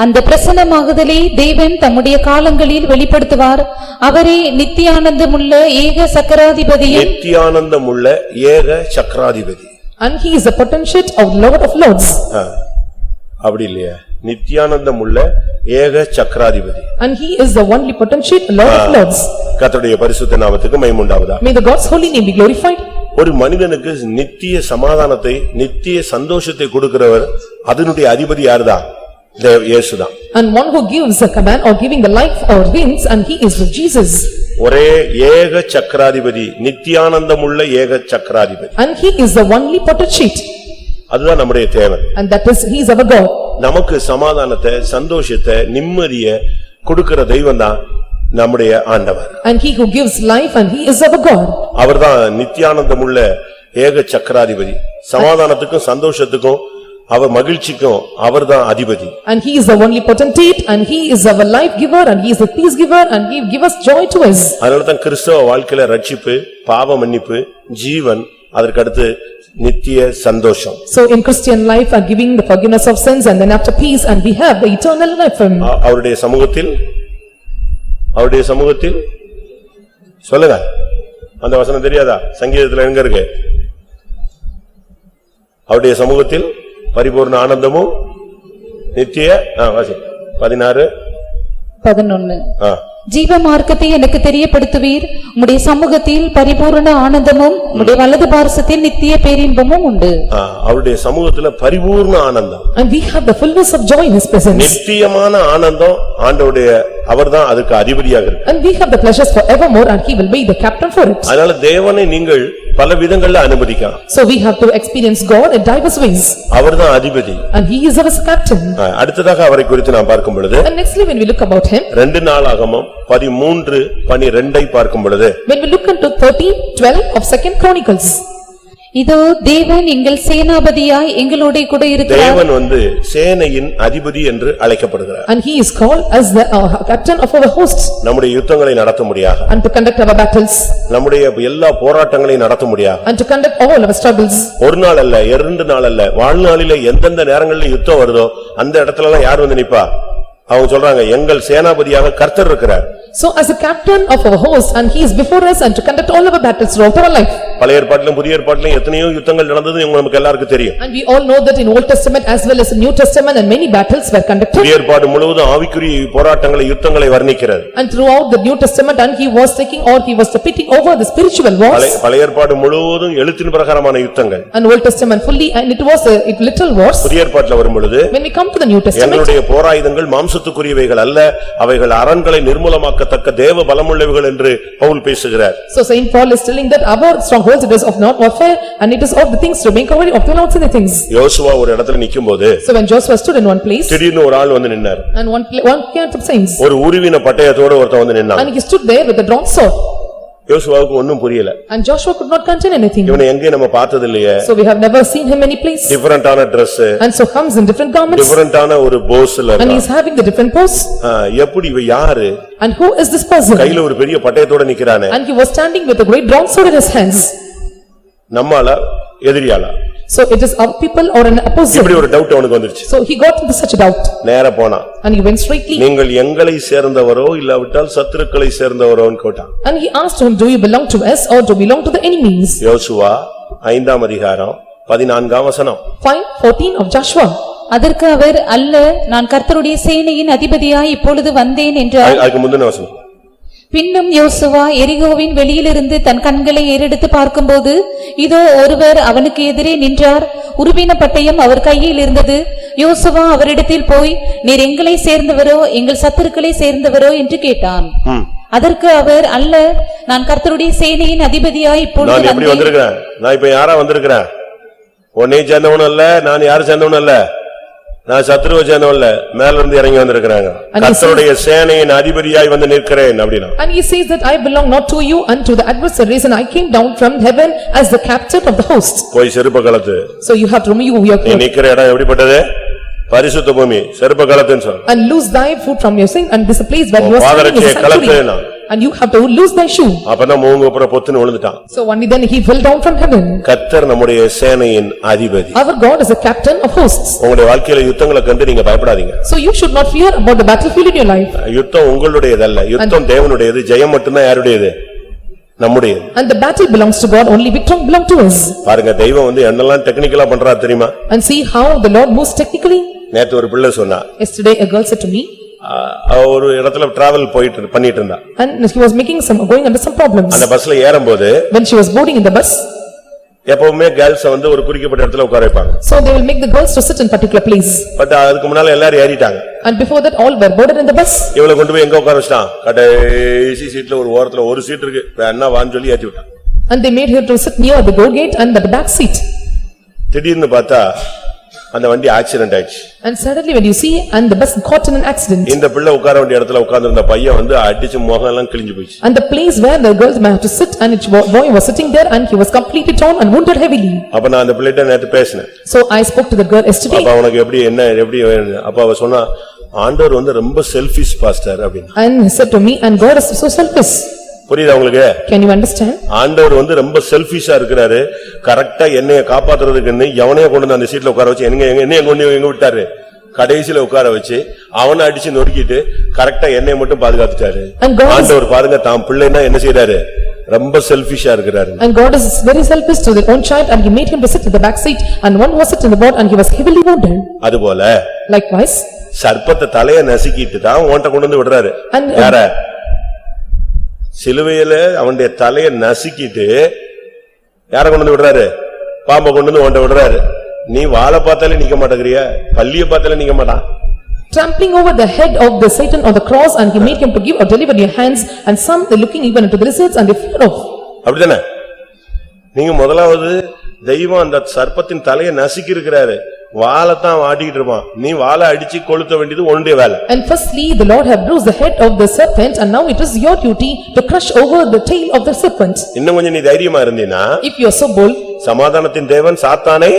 அந்த பிரசன்னமாகுதலை தேவன் தம்முடைய காலங்களில் வெளிப்படுத்துவார். அவரே நித்தியானந்தமுள்ள ஏக சக்கராதிபதியும் நித்தியானந்தமுள்ள ஏக சக்கராதிபதி. and he is the potentate of Lord of Lords. அப்படி இல்லையா? நித்தியானந்தமுள்ள ஏக சக்கராதிபதி. And he is the only potentate Lord of Lords. கர்த்தருடைய பரிசுத்த நாமத்துக்கு மகிமை உண்டாவதாக. May the God's holy name be glorified. ஒரு மனிதனுக்கு நித்திய சமாதானத்தை நித்திய சந்தோஷத்தை கொடுக்கிறவர் அதனுடைய அதிபதி யார்தான்? இயேசுதான். And one who gives a command or giving the life or wins, and he is with Jesus. ஒரே ஏக சக்கராதிபதி, நித்தியானந்தமுள்ள ஏக சக்கராதிபதி. And he is the only potentate. அதுதான் நம்முடைய தேவன். And that is, he is our God. நமக்கு சமாதானத்தை சந்தோஷத்தை நிம்மதியை கொடுக்கிற தெய்வம்தான் நம்முடைய ஆண்டவர். And he who gives life, and he is our God. அவர்தான் நித்தியானந்தமுள்ள ஏக சக்கராதிபதி. சமாதானத்துக்கும் சந்தோஷத்துக்கும் அவர் மகிழ்ச்சிக்கும் அவர்தான் அதிபதி. And he is the only potentate, and he is our life giver, and he is the peace giver, and he give us joy to us. அதனாலதான் கிறிஸ்தவ வாழ்க்கையில ரட்சிப்பு, பாவ மன்னிப்பு, ஜீவன், அதற்கடுத்து நித்திய சந்தோஷம். So in Christian life are giving the forgiveness of sins, and then after peace, and we have the eternal life from அவருடைய சமூகத்தில் சொல்லுங்க, அந்த வசனம் தெரியாதா? சங்கீதத்துல எங்க இருக்கு? அவருடைய சமூகத்தில் பரிபூர்ண ஆனந்தமும் நித்திய 16:11. ஜீவ மார்க்கத்தை எனக்கு தெரியப்படுத்துவீர். உம்முடைய சமூகத்தில் பரிபூரண ஆனந்தமும் உம்முடைய வலது பார்சத்தில் நித்திய பேரின்பமும் உண்டு. அவருடைய சமூகத்துல பரிபூர்ண ஆனந்தம். And we have the fullness of joy in his presence. நித்தியமான ஆனந்தம் ஆண்டவருடைய, அவர்தான் அதுக்கு அதிபதியாக இருக்கு. And we have the pleasures forevermore, and he will be the captain for it. அதனால தேவனை நீங்கள் பல விதங்கள்ல அனுமதிக்கலாம். So we have to experience God in diverse ways. அவர்தான் அதிபதி. And he is our captain. அடுத்ததாக அவரை குறித்து நாம் பார்க்கும் பொழுது, And nextly when we look about him, 2 நாளாகமம் 13:12 பார்க்கும் பொழுது, when we look into 13:12 of 2 Chronicles, இதோ தேவன் எங்கள் சேனாபதியாய் எங்களோட கூட இருக்கிறார். தேவன் சேனையின் அதிபதி என்று அழைக்கப்படுகிறார். and he is called as the captain of our hosts, நம்முடைய யுத்தங்களை நடத்த முடியாக, and to conduct our battles, நம்முடைய எல்லா போராட்டங்களையும் நடத்த முடியாக, and to conduct all our struggles. ஒரு நாள் அல்ல, 2 நாள் அல்ல, வாழ்நாளிலே எந்தெந்த நேரங்களில் யுத்தம் வருதோ அந்த இடத்துல எல்லாம் யார் நிப்பா? அவங்க சொல்றாங்க, எங்கள் சேனாபதியாக கர்த்தர் இருக்கிறார். So as a captain of our host, and he is before us, and to conduct all our battles throughout our life. பழைய ஏற்பாட்டிலும் புதிய ஏற்பாட்டிலும் எத்தனையோ யுத்தங்கள் நடந்தது நமக்கு எல்லாருக்கும் தெரியும். And we all know that in Old Testament as well as in New Testament, and many battles were conducted. புதிய ஏற்பாடு முழுவதும் ஆவிக்குரிய போராட்டங்களை யுத்தங்களை வர்ணிக்கிறது. And throughout the New Testament, and he was taking or he was repeating over the spiritual wars. பழைய ஏற்பாடு முழுவதும் எழுத்தின் பிரகாரமான யுத்தங்கள். And Old Testament fully, and it was a literal wars. புதிய ஏற்பாட்டில் வரும் பொழுது, when we come to the New Testament, எங்களுடைய போராயுதங்கள் மாம்சத்துக்குரியவைகள் அல்ல, அவைகள் அரண்களை நிர்மூலமாக்கத்தக்க தேவ பலமுள்ளவைகள் என்று பவுல் பேசுகிறார். So Saint Paul is telling that our strongholds it is of not warfare, and it is of the things to make away of the outside things. யோசுவா ஒரு இடத்துல நிக்கும்போது, so when Joshua stood in one place, திடீர்னு ஒரு ஆள் வந்து நின்னார். and one came to saints, ஒரு உருவின பட்டயத்தோட ஒருத்தன் வந்து நின்னான். and he stood there with a drawn sword. யோசுவாவுக்கு ஒண்ணும் புரியல. And Joshua could not contain anything. இவனை எங்கே நம்ம பார்த்தது இல்லையே. So we have never seen him any place. டிஃபரண்டான Dress. And so comes in different garments. டிஃபரண்டான ஒரு போஸ்ல. And he is having the different pose. எப்படி இவ யாரு? And who is this person? கையில ஒரு பெரிய பட்டயத்தோட நிக்கறானே. And he was standing with a great drawn sword in his hands. நம்மால எதிரியாளா? So it is our people or an opposite. இப்படி ஒரு doubt அவனுக்கு வந்துருச்சு. So he got into such a doubt. நேரா போனா. And he went straightly. நீங்கள் எங்களை சேர்ந்தவரோ இல்லாவிட்டால் சத்துருக்களை சேர்ந்தவரோன்னு கேட்டான். And he asked him, do you belong to us or do you belong to the enemies? யோசுவா 5 அதிகாரம் 14 வசனம். 5:14 of Joshua. அதற்கு அவர், அல்ல, நான் கர்த்தருடைய சேனையின் அதிபதியாய் இப்பொழுது வந்தேன் என்றார். அதுக்கு முந்தின வசனம். பின்னும் யோசுவா எரிகோவின் வெளியிலிருந்து தன் கண்களை ஏறெடுத்து பார்க்கும்போது, இதோ ஒருவர் அவனுக்கு எதிரே நின்றார். உருவின பட்டயம் அவர் கையில் இருந்தது. யோசுவா அவரிடத்தில் போய் நீர் எங்களை சேர்ந்தவரோ எங்கள் சத்துருக்களை சேர்ந்தவரோ என்று கேட்டான். அதற்கு அவர், அல்ல, நான் கர்த்தருடைய சேனையின் அதிபதியாய் இப்பொழுது நான் எப்படி வந்திருக்கிறேன்? நான் இப்ப யாரா வந்திருக்கிறேன்? உன்னை சேர்ந்தவனும் அல்ல, நான் யாரு சேர்ந்தவனும் அல்ல, நான் சத்துருவை சேர்ந்தவன் இல்ல, மேல இருந்து இறங்கி வந்திருக்கிறாங்க. கர்த்தருடைய சேனையின் அதிபதியாய் வந்து நிற்கிறேன் அப்படினா. And he says that I belong not to you and to the adversaries, and I came down from heaven as the captain of the host. போய் செருப்பு கழட்டு. So you have to remove your clothes. நீ நிக்கிற இடம் எப்படிப்பட்டது? பரிசுத்த பூமி. செருப்பு கழட்டுன்னு சொல். And loose thy foot from your sin, and this is a place where you are standing in sanctuary. And you have to lose thy shoe. அப்பதான் மூங்க அப்புறம் பொத்துன்னு விழுந்துட்டான். So only then he fell down from heaven. கர்த்தர் நம்முடைய சேனையின் அதிபதி. Our God is a captain of hosts. உங்களுடைய வாழ்க்கையில யுத்தங்களை கண்டு நீங்க பயப்படாதீங்க. So you should not fear about the battlefield in your life. யுத்தம் உங்களுடையதல்ல, யுத்தம் தேவனுடையது. ஜெயம் மட்டும்தான் யாருடையது? நம்முடையது. And the battle belongs to God, only victory belongs to us. பாருங்க, தெய்வம் வந்து என்னெல்லாம் டெக்னிக்கலா பண்றாரு தெரியுமா? And see how the Lord moves technically. நேத்து ஒரு பிள்ளை சொன்னா, Yesterday a girl said to me, ஒரு இடத்துல டிராவல் பண்ணிட்டு இருந்தா, and she was going under some problems. அந்த பஸ்ல ஏறும்போது, when she was boarding in the bus, எப்பவுமே கேர்ள்ஸ் வந்து ஒரு குறிக்கப்பட்ட இடத்துல உட்கார வைப்பாங்க. So they will make the girls to sit in particular place. But அதுக்கு முன்னால எல்லாரும் ஏறிட்டாங்க. And before that all were boarded in the bus. இவளை கொண்டு போய் எங்க உட்கார வச்சான்? கடைசி சீட்ல ஒரு ஓரத்துல ஒரு சீட் இருக்கு, வேணா வான்னு சொல்லி ஏத்தி விட்டான். And they made her to sit near the door gate and at the back seat. திடீர்னு பார்த்தா அந்த வண்டி ஆக்சிடென்ட் ஆயிடுச்சு. And suddenly when you see and the bus caught in an accident. இந்த பிள்ளை உட்கார வேண்டிய இடத்துல உட்கார்ந்திருந்த பையன் வந்து அடிச்சு முகம் எல்லாம் கிழிஞ்சு போயிடுச்சு. And the place where the girls might have to sit and its boy was sitting there and he was completely torn and wounded heavily. அப்ப நான் அந்த பிள்ளைகிட்ட நேத்து பேசினேன். So I spoke to the girl yesterday. அப்ப அவனுக்கு எப்படி அப்ப அவ சொன்னா, ஆண்டவர் வந்து ரொம்ப செல்ஃபிஷ் பாஸ்டர் அப்படின்னு. And he said to me, and God is so selfish. புரியுதா உங்களுக்கு? Can you understand? ஆண்டவர் வந்து ரொம்ப செல்ஃபிஷா இருக்கிறாரு. கரெக்ட்டா என்னைய காப்பாத்துறதுக்குன்னு எவனைய கொண்டு வந்து அந்த சீட்ல உட்கார வச்சு என்னைய கொண்டு எங்க விட்டாரு? கடைசில உட்கார வச்சு அவனை அடிச்சு நொறுக்கிட்டு கரெக்ட்டா என்னைய மட்டும் பாதுகாத்துட்டாரு. ஆண்டவர் பாருங்க, தாம் பிள்ளைன்னா என்ன செய்யறாரு? ரொம்ப செல்ஃபிஷா இருக்கிறாரு. And God is very selfish to their own child, and he made him to sit in the back seat, and one was sit in the board and he was heavily wounded. அதுபோல Likewise, சர்ப்பத்தை தலைய நசுக்கிட்டு தான் ஓண்ட கொண்டு வந்து விடுறாரு. யார? சிலுவையில அவனுடைய தலையை நசுக்கிட்டு யார கொண்டு வந்து விடுறாரு? பாம்பை கொண்டு வந்து ஓண்ட விடுறாரு. நீ வாழை பார்த்தாலே நிக்க மாட்டேங்கிறியா? பல்லிய பார்த்தாலே நிக்க மாட்டான். trampling over the head of the Satan on the cross, and he made him to give or deliver your hands, and some they looking even into the lizards and they fear of. அப்படிதானே? நீங்க முதலாவது தெய்வம் அந்த சர்ப்பத்தின் தலையை நசுக்கி இருக்கிறாரு. வாளைத்தான் ஆட்டிட்டு இருப்பான். நீ வாளை அடிச்சு கொளுத்த வேண்டியது உன்னுடைய வேலை. And firstly the Lord have bruised the head of the serpent, and now it is your duty to crush over the tail of the serpent. இன்னும் கொஞ்சம் நீ தைரியமா இருந்தீனா, if you are so bold, சமாதானத்தின் தேவன் சாத்தானை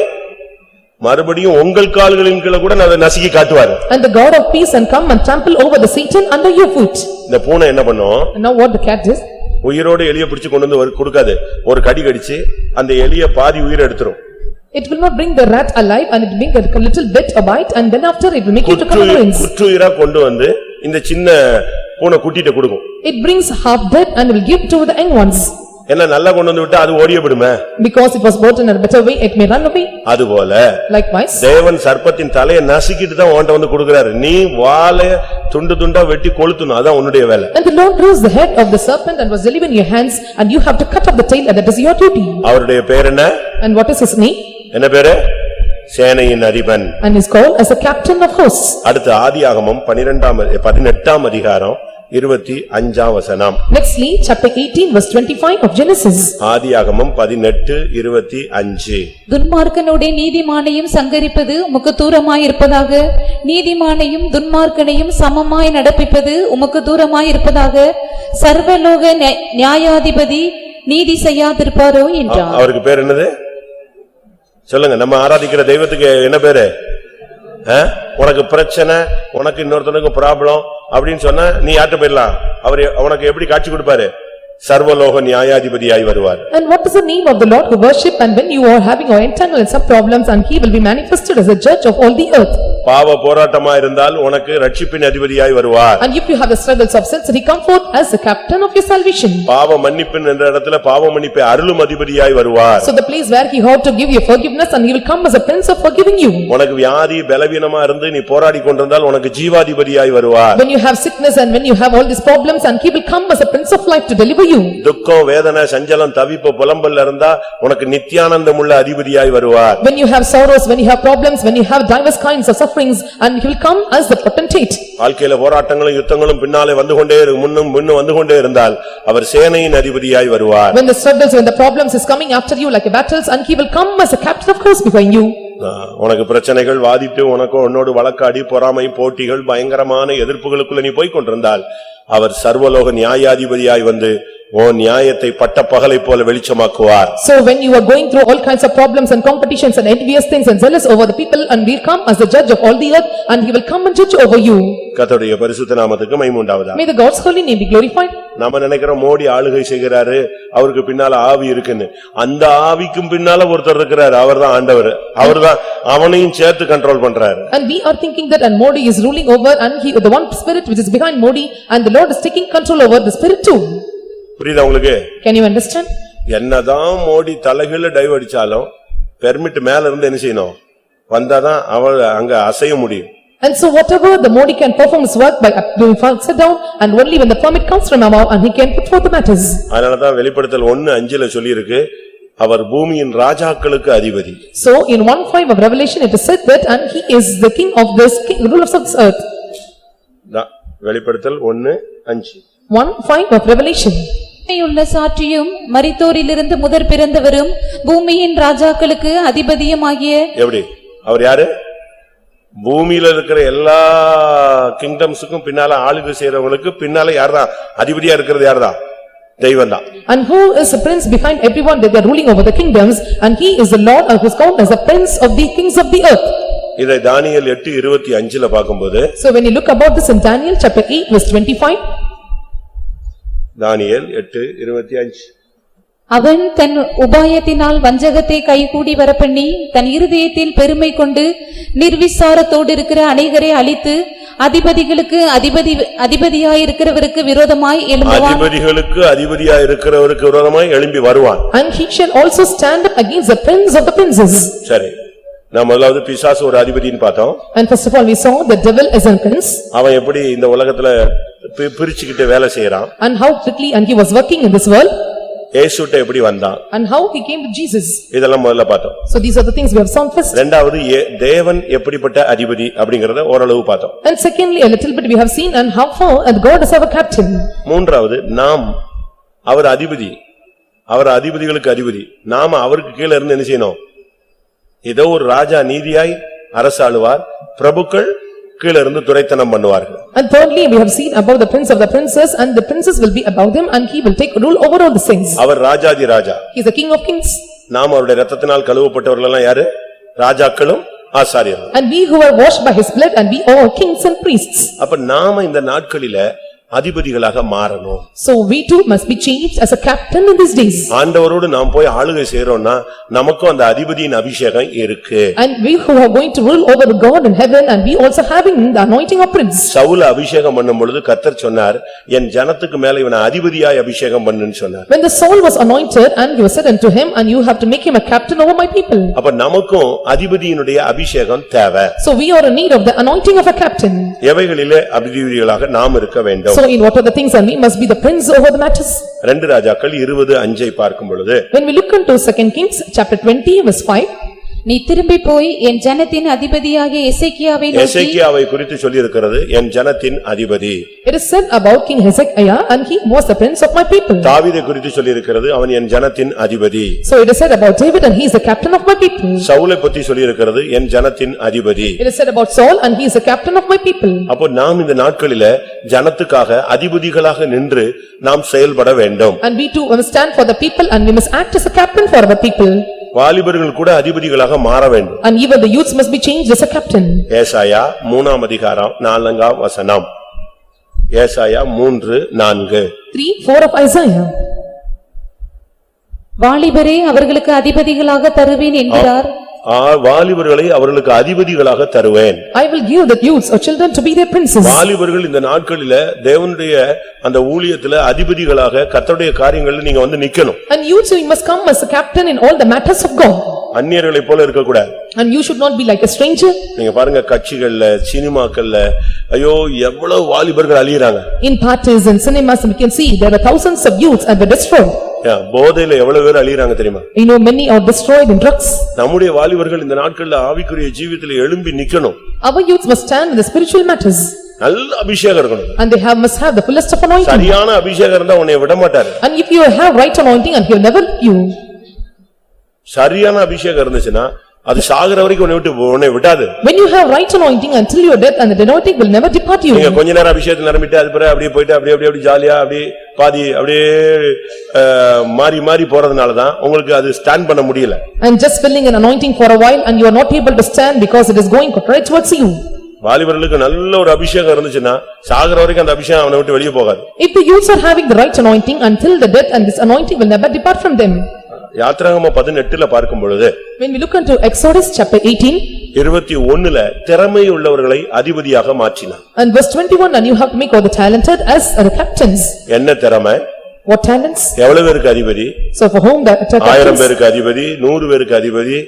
மறுபடியும் உங்கள் கால்களின் கீழ கூட அதை நசுக்கி காட்டுவார். And the God of peace and come and trample over the Satan under your foot. இந்த பூனை என்ன பண்ணும்? And now what the cat is? உயிரோடு எலிய பிடிச்சு கொண்டு வந்து கொடுக்காது. ஒரு கடி கடிச்சு அந்த எலிய பாதி உயிரை எடுத்துரும். It will not bring the rat alive, and it will make a little bit a bite, and then after it will make you to come away. குற்றுயிரா கொண்டு வந்து இந்த சின்ன பூனை குட்டிட்ட கொடுக்கும். It brings half dead and will give to the young ones. என்ன நல்லா கொண்டு வந்து விட்டா அது ஓடியே விடுமே? Because it was brought in a better way, it may run away. அதுபோல Likewise, தேவன் சர்ப்பத்தின் தலையை நசுக்கிட்டு தான் உன்கிட்ட வந்து கொடுக்கிறாரு. நீ வாளை துண்டு துண்டா வெட்டி கொளுத்தணும், அதான் உன்னுடைய வேலை. And the Lord bruised the head of the serpent and was delivered in your hands, and you have to cut off the tail, and that is your duty. அவருடைய பேர் என்ன? And what is his name? என்ன பேரு? சேனையின் Athiban. And is called as a captain of hosts. அடுத்து ஆதியாகமம் 18ஆம் அதிகாரம் 25ஆம் வசனம். Nextly, chapter 18 verse 25 of Genesis. ஆதியாகமம் 18:25. துன்மார்க்கனுடைய நீதிமானையும் சங்கரிப்பது உமக்கு தூரமாய் இருப்பதாக, நீதிமானையும் துன்மார்க்கனையும் சமமாய் நடப்பிப்பது உமக்கு தூரமாய் இருப்பதாக, சர்வலோக நியாயாதிபதி நீதி செய்யாதிருப்பாரோ என்றார். அவருக்கு பேர் என்னது? சொல்லுங்க. நம்ம ஆராதிக்கிற தெய்வத்துக்கு என்ன பேரு? உனக்கு பிரச்சனை, உனக்கு இன்னொருத்தனுக்கு ப்ராப்ளம் அப்படின்னு சொன்னா நீ யார்கிட்ட போயிடலாம்? அவர் உனக்கு எப்படி காட்சி கொடுப்பாரு? சர்வலோக நியாயாதிபதியாய் வருவார். And what is the name of the Lord who worship, and when you are having or entangled in some problems, and he will be manifested as a judge of all the earth. பாவ போராட்டமா இருந்தால் உனக்கு ரட்சிப்பின் அதிபதியாய் வருவார். And if you have the struggles of sin, he come forth as the captain of your salvation. பாவ மன்னிப்பின் என்ற இடத்துல பாவ மன்னிப்பை அருளும் அதிபதியாய் வருவார். So the place where he ought to give you forgiveness, and he will come as a prince of forgiving you. உனக்கு வியாதி பலவீனமா இருந்து நீ போராடி கொண்டிருந்தால் உனக்கு ஜீவாதிபதியாய் வருவார். When you have sickness and when you have all these problems, and he will come as a prince of life to deliver you. துக்கம் வேதனை சஞ்சலம் தவிப்பு புலம்பல்ல இருந்தா உனக்கு நித்தியானந்தம் உள்ள அதிபதியாய் வருவார். When you have sorrows, when you have problems, when you have diverse kinds of sufferings, and he will come as the potentate. வாழ்க்கையில போராட்டங்களும் யுத்தங்களும் பின்னாலே வந்து கொண்டே முன்னும் வந்து கொண்டே இருந்தால் அவர் சேனையின் அதிபதியாய் வருவார். When the struggles, when the problems is coming after you like a battles, and he will come as a captain of course behind you. உனக்கு பிரச்சனைகள் வாதிட்டு உனக்கு உன்னோடு வழக்காடி பொறாமை போட்டிகள் பயங்கரமான எதிர்ப்புகளுக்குள்ள நீ போய் கொண்டிருந்தால் அவர் சர்வலோக நியாயாதிபதியாய் வந்து உன் நியாயத்தை பட்டப்பகலை போல வெளிச்சமாக்குவார். So when you are going through all kinds of problems and competitions and envious things and jealous over the people, and will come as the judge of all the earth, and he will come and judge over you. கர்த்தருடைய பரிசுத்த நாமத்துக்கு மகிமை உண்டாவதாக. May the God's holy name be glorified. நாம நினைக்கிறோம் மோடி ஆளுகை செய்கிறாரு அவருக்கு பின்னால ஆவி இருக்குன்னு. அந்த ஆவிக்கும் பின்னால ஒருத்தர் இருக்கிறார், அவர்தான் ஆண்டவர். அவர்தான் அவனையும் சேர்த்து கண்ட்ரோல் பண்றாரு. And we are thinking that and Modi is ruling over, and he the one spirit which is behind Modi, and the Lord is taking control over the spirit too. புரியுதா உங்களுக்கு? Can you understand? என்னதான் மோடி தலைகீழ dive அடிச்சாலும் permit மேல இருந்து என்ன செய்யணும்? வந்தாதான் அவ அங்க அசைய முடியும். And so whatever the Modi can perform his work by doing sit down, and only when the permit comes from above, and he can put forth the matters. அதனாலதான் வெளிப்படுத்தல் 1:5 சொல்லி இருக்கு அவர் பூமியின் ராஜாக்களுக்கு அதிபதி. So in 1:5 of Revelation it is said that, and he is the king of this rulers of this earth. வெளிப்படுத்தல் 1:5 1:5 of Revelation. உண்மையுள்ள சாட்சியும் மரித்தோரிலிருந்து முதற் பிறந்தவரும் பூமியின் ராஜாக்களுக்கு அதிபதியுமாகிய. எப்படி அவர் யாரு? பூமியில இருக்கிற எல்லா கிங்டம்ஸுக்கும் பின்னால ஆளுகை செய்யறவங்களுக்கு பின்னால யார்தான் அதிபதியா இருக்கிறது? யார்தான்? தெய்வம்தான். And who is the prince behind everyone that they are ruling over the kingdoms, and he is the Lord who is called as the prince of the kings of the earth. இதை தானியேல் 8:25 பாக்கும்போது, So when you look about this in Daniel chapter 8 verse 25, தானியேல் 8:25 அவன் தன் உபாயத்தினால் வஞ்சகத்தை கைகூடி வரப்பண்ணி தன் இருதயத்தில் பெருமை கொண்டு நிர்விசாரத்தோடு இருக்கிற அநேகரை அழித்து அதிபதிகளுக்கு அதிபதியாயிருக்கிறவருக்கு விரோதமாய் எழும்புவான். அதிபதிகளுக்கு அதிபதியாயிருக்கிறவருக்கு விரோதமாய் எழும்பி வருவான். and he shall also stand up against the prince of the princes. சரி, நாம் முதலாவது பிசாசு ஒரு அதிபதின்னு பார்த்தோம். And first of all we saw the devil as a prince. அவன் எப்படி இந்த உலகத்துல பிரிச்சுக்கிட்டு வேலை செய்யறான். And how quickly and he was working in this world. இயேசுட்ட எப்படி வந்தான். And how he came to Jesus. இதெல்லாம் முதல்ல பார்த்தோம். So these are the things we have seen first. இரண்டாவது தேவன் எப்படிப்பட்ட அதிபதி அப்படிங்கறத ஓரளவு பார்த்தோம். And secondly a little bit we have seen and how far and God is our captain. மூன்றாவது நாம் அவர் அதிபதி, அவர் அதிபதிகளுக்கு அதிபதி, நாம அவருக்கு கீழ இருந்து என்ன செய்யணும்? ஏதோ ஒரு ராஜா நீதியாய் அரசாளுவார், பிரபுக்கள் கீழ இருந்து துரைத்தனம் பண்ணுவார்கள். And thirdly we have seen above the prince of the princes, and the princes will be above them, and he will take rule over all the things. Our Rajathi Raja. He is the king of kings. நாம் அவருடைய இரத்தத்தினால் கழுவப்பட்டவர்கள் எல்லாம் யாரு? ராஜாக்களும் ஆசாரியர்களும். And we who are washed by his blood, and we are kings and priests. அப்ப நாம இந்த நாட்களில அதிபதிகளாக மாறணும். So we too must be changed as a captain in these days. ஆண்டவரோடு நாம் போய் ஆளுகை செய்றோம்னா நமக்கும் அந்த அதிபதியின் அபிஷேகம் இருக்கு. And we who are going to rule over the God in heaven, and we also having the anointing of prince. சவுல அபிஷேகம் பண்ணும் பொழுது கர்த்தர் சொன்னார், என் ஜனத்துக்கு மேல இவனை அதிபதியாய் அபிஷேகம் பண்ணுன்னு சொன்னார். When the Saul was anointed, and he was said unto him, and you have to make him a captain over my people. அப்ப நமக்கும் அதிபதியினுடைய அபிஷேகம் தேவை. So we are in need of the anointing of a captain. எவைகளிலே அதிபதிகளாக நாம் இருக்க வேண்டும். So in what are the things, and we must be the prince over the matters. 2 ராஜாக்கள் 20:5 பார்க்கும் பொழுது, When we look into 2 Kings chapter 20 verse 5, நீ திரும்பி போய் என் ஜனத்தின் அதிபதியாகிய எசேக்கியாவை நோக்கி. எசேக்கியாவை குறித்து சொல்லி இருக்கிறது என் ஜனத்தின் அதிபதி. it is said about King Hezekiah, and he was the prince of my people. தாவீதை குறித்து சொல்லி இருக்கிறது அவன் என் ஜனத்தின் அதிபதி. So it is said about David, and he is the captain of my people. சவுலை பத்தி சொல்லி இருக்கிறது என் ஜனத்தின் அதிபதி. It is said about Saul, and he is the captain of my people. அப்போ நாம் இந்த நாட்களில ஜனத்துக்காக அதிபதிகளாக நின்று நாம் செயல்பட வேண்டும். And we too must stand for the people, and we must act as a captain for our people. வாலிபர்கள் கூட அதிபதிகளாக மாற வேண்டும். And even the youths must be changed as a captain. ஏசாயா 3:4 ஏசாயா 3:4 3:4 of Isaiah. வாலிபரே அவர்களுக்கு அதிபதிகளாக தருவேன் என்கிறார். வாலிபர்களை அவர்களுக்கு அதிபதிகளாக தருவேன். I will give the youths or children to be their princes. வாலிபர்கள் இந்த நாட்களில தேவனுடைய அந்த ஊழியத்துல அதிபதிகளாக கர்த்தருடைய காரியங்கள்ல நீங்க வந்து நிக்கணும். And you too must come as a captain in all the matters of God. அந்நியர்களைப் போல இருக்க கூடாது. And you should not be like a stranger. நீங்க பாருங்க கட்சிகள்ல சினிமாக்கள்ல ஐயோ எவ்வளவு வாலிபர்கள் அழியறாங்க. In parties and cinemas we can see there are thousands of youths and were destroyed. போதையில எவ்வளவு பேர் அழியறாங்க தெரியுமா? You know many are destroyed in drugs. நம்முடைய வாலிபர்கள் இந்த நாட்கள்ல ஆவிக்குரிய ஜீவிதத்துல எழும்பி நிக்கணும். Our youths must stand in the spiritual matters. நல்ல அபிஷேகம் இருக்கணும். And they must have the fullest of anointing. சரியான அபிஷேகம் இருந்தா உன்னை விட மாட்டாரு. And if you have right anointing and he will never leave you. சரியான அபிஷேகம் இருந்துச்சுன்னா அது சாகர வரைக்கும் உன்னை விடாது. When you have right anointing until your death and the anointing will never depart you. நீங்க கொஞ்ச நேரம் அபிஷேகத்துல நிரம்பிட்டு அது பிறகு அப்படியே போயிட்டு அப்படியே ஜாலியா அப்படியே பாதி அப்படியே மாறி மாறி போறதுனால தான் உங்களுக்கு அது ஸ்டாண்ட் பண்ண முடியல. And just filling an anointing for a while and you are not able to stand because it is going right towards you. வாலிபர்களுக்கு நல்ல ஒரு அபிஷேகம் இருந்துச்சுன்னா சாகர வரைக்கும் அந்த அபிஷேகம் அவனை விட்டு வெளியே போகாது. If the youths are having the right anointing until the death and this anointing will never depart from them. யாத்திராகமம் 18ல பார்க்கும் பொழுது When we look into Exodus chapter 18 21ல திறமை உள்ளவர்களை அதிபதியாக மாற்றினார். and verse 21 and you have to make all the talented as the captains. என்ன திறமை? What talents? எவ்வளவு பேருக்கு அதிபதி? So for whom the 1000 பேருக்கு அதிபதி, 100 பேருக்கு அதிபதி,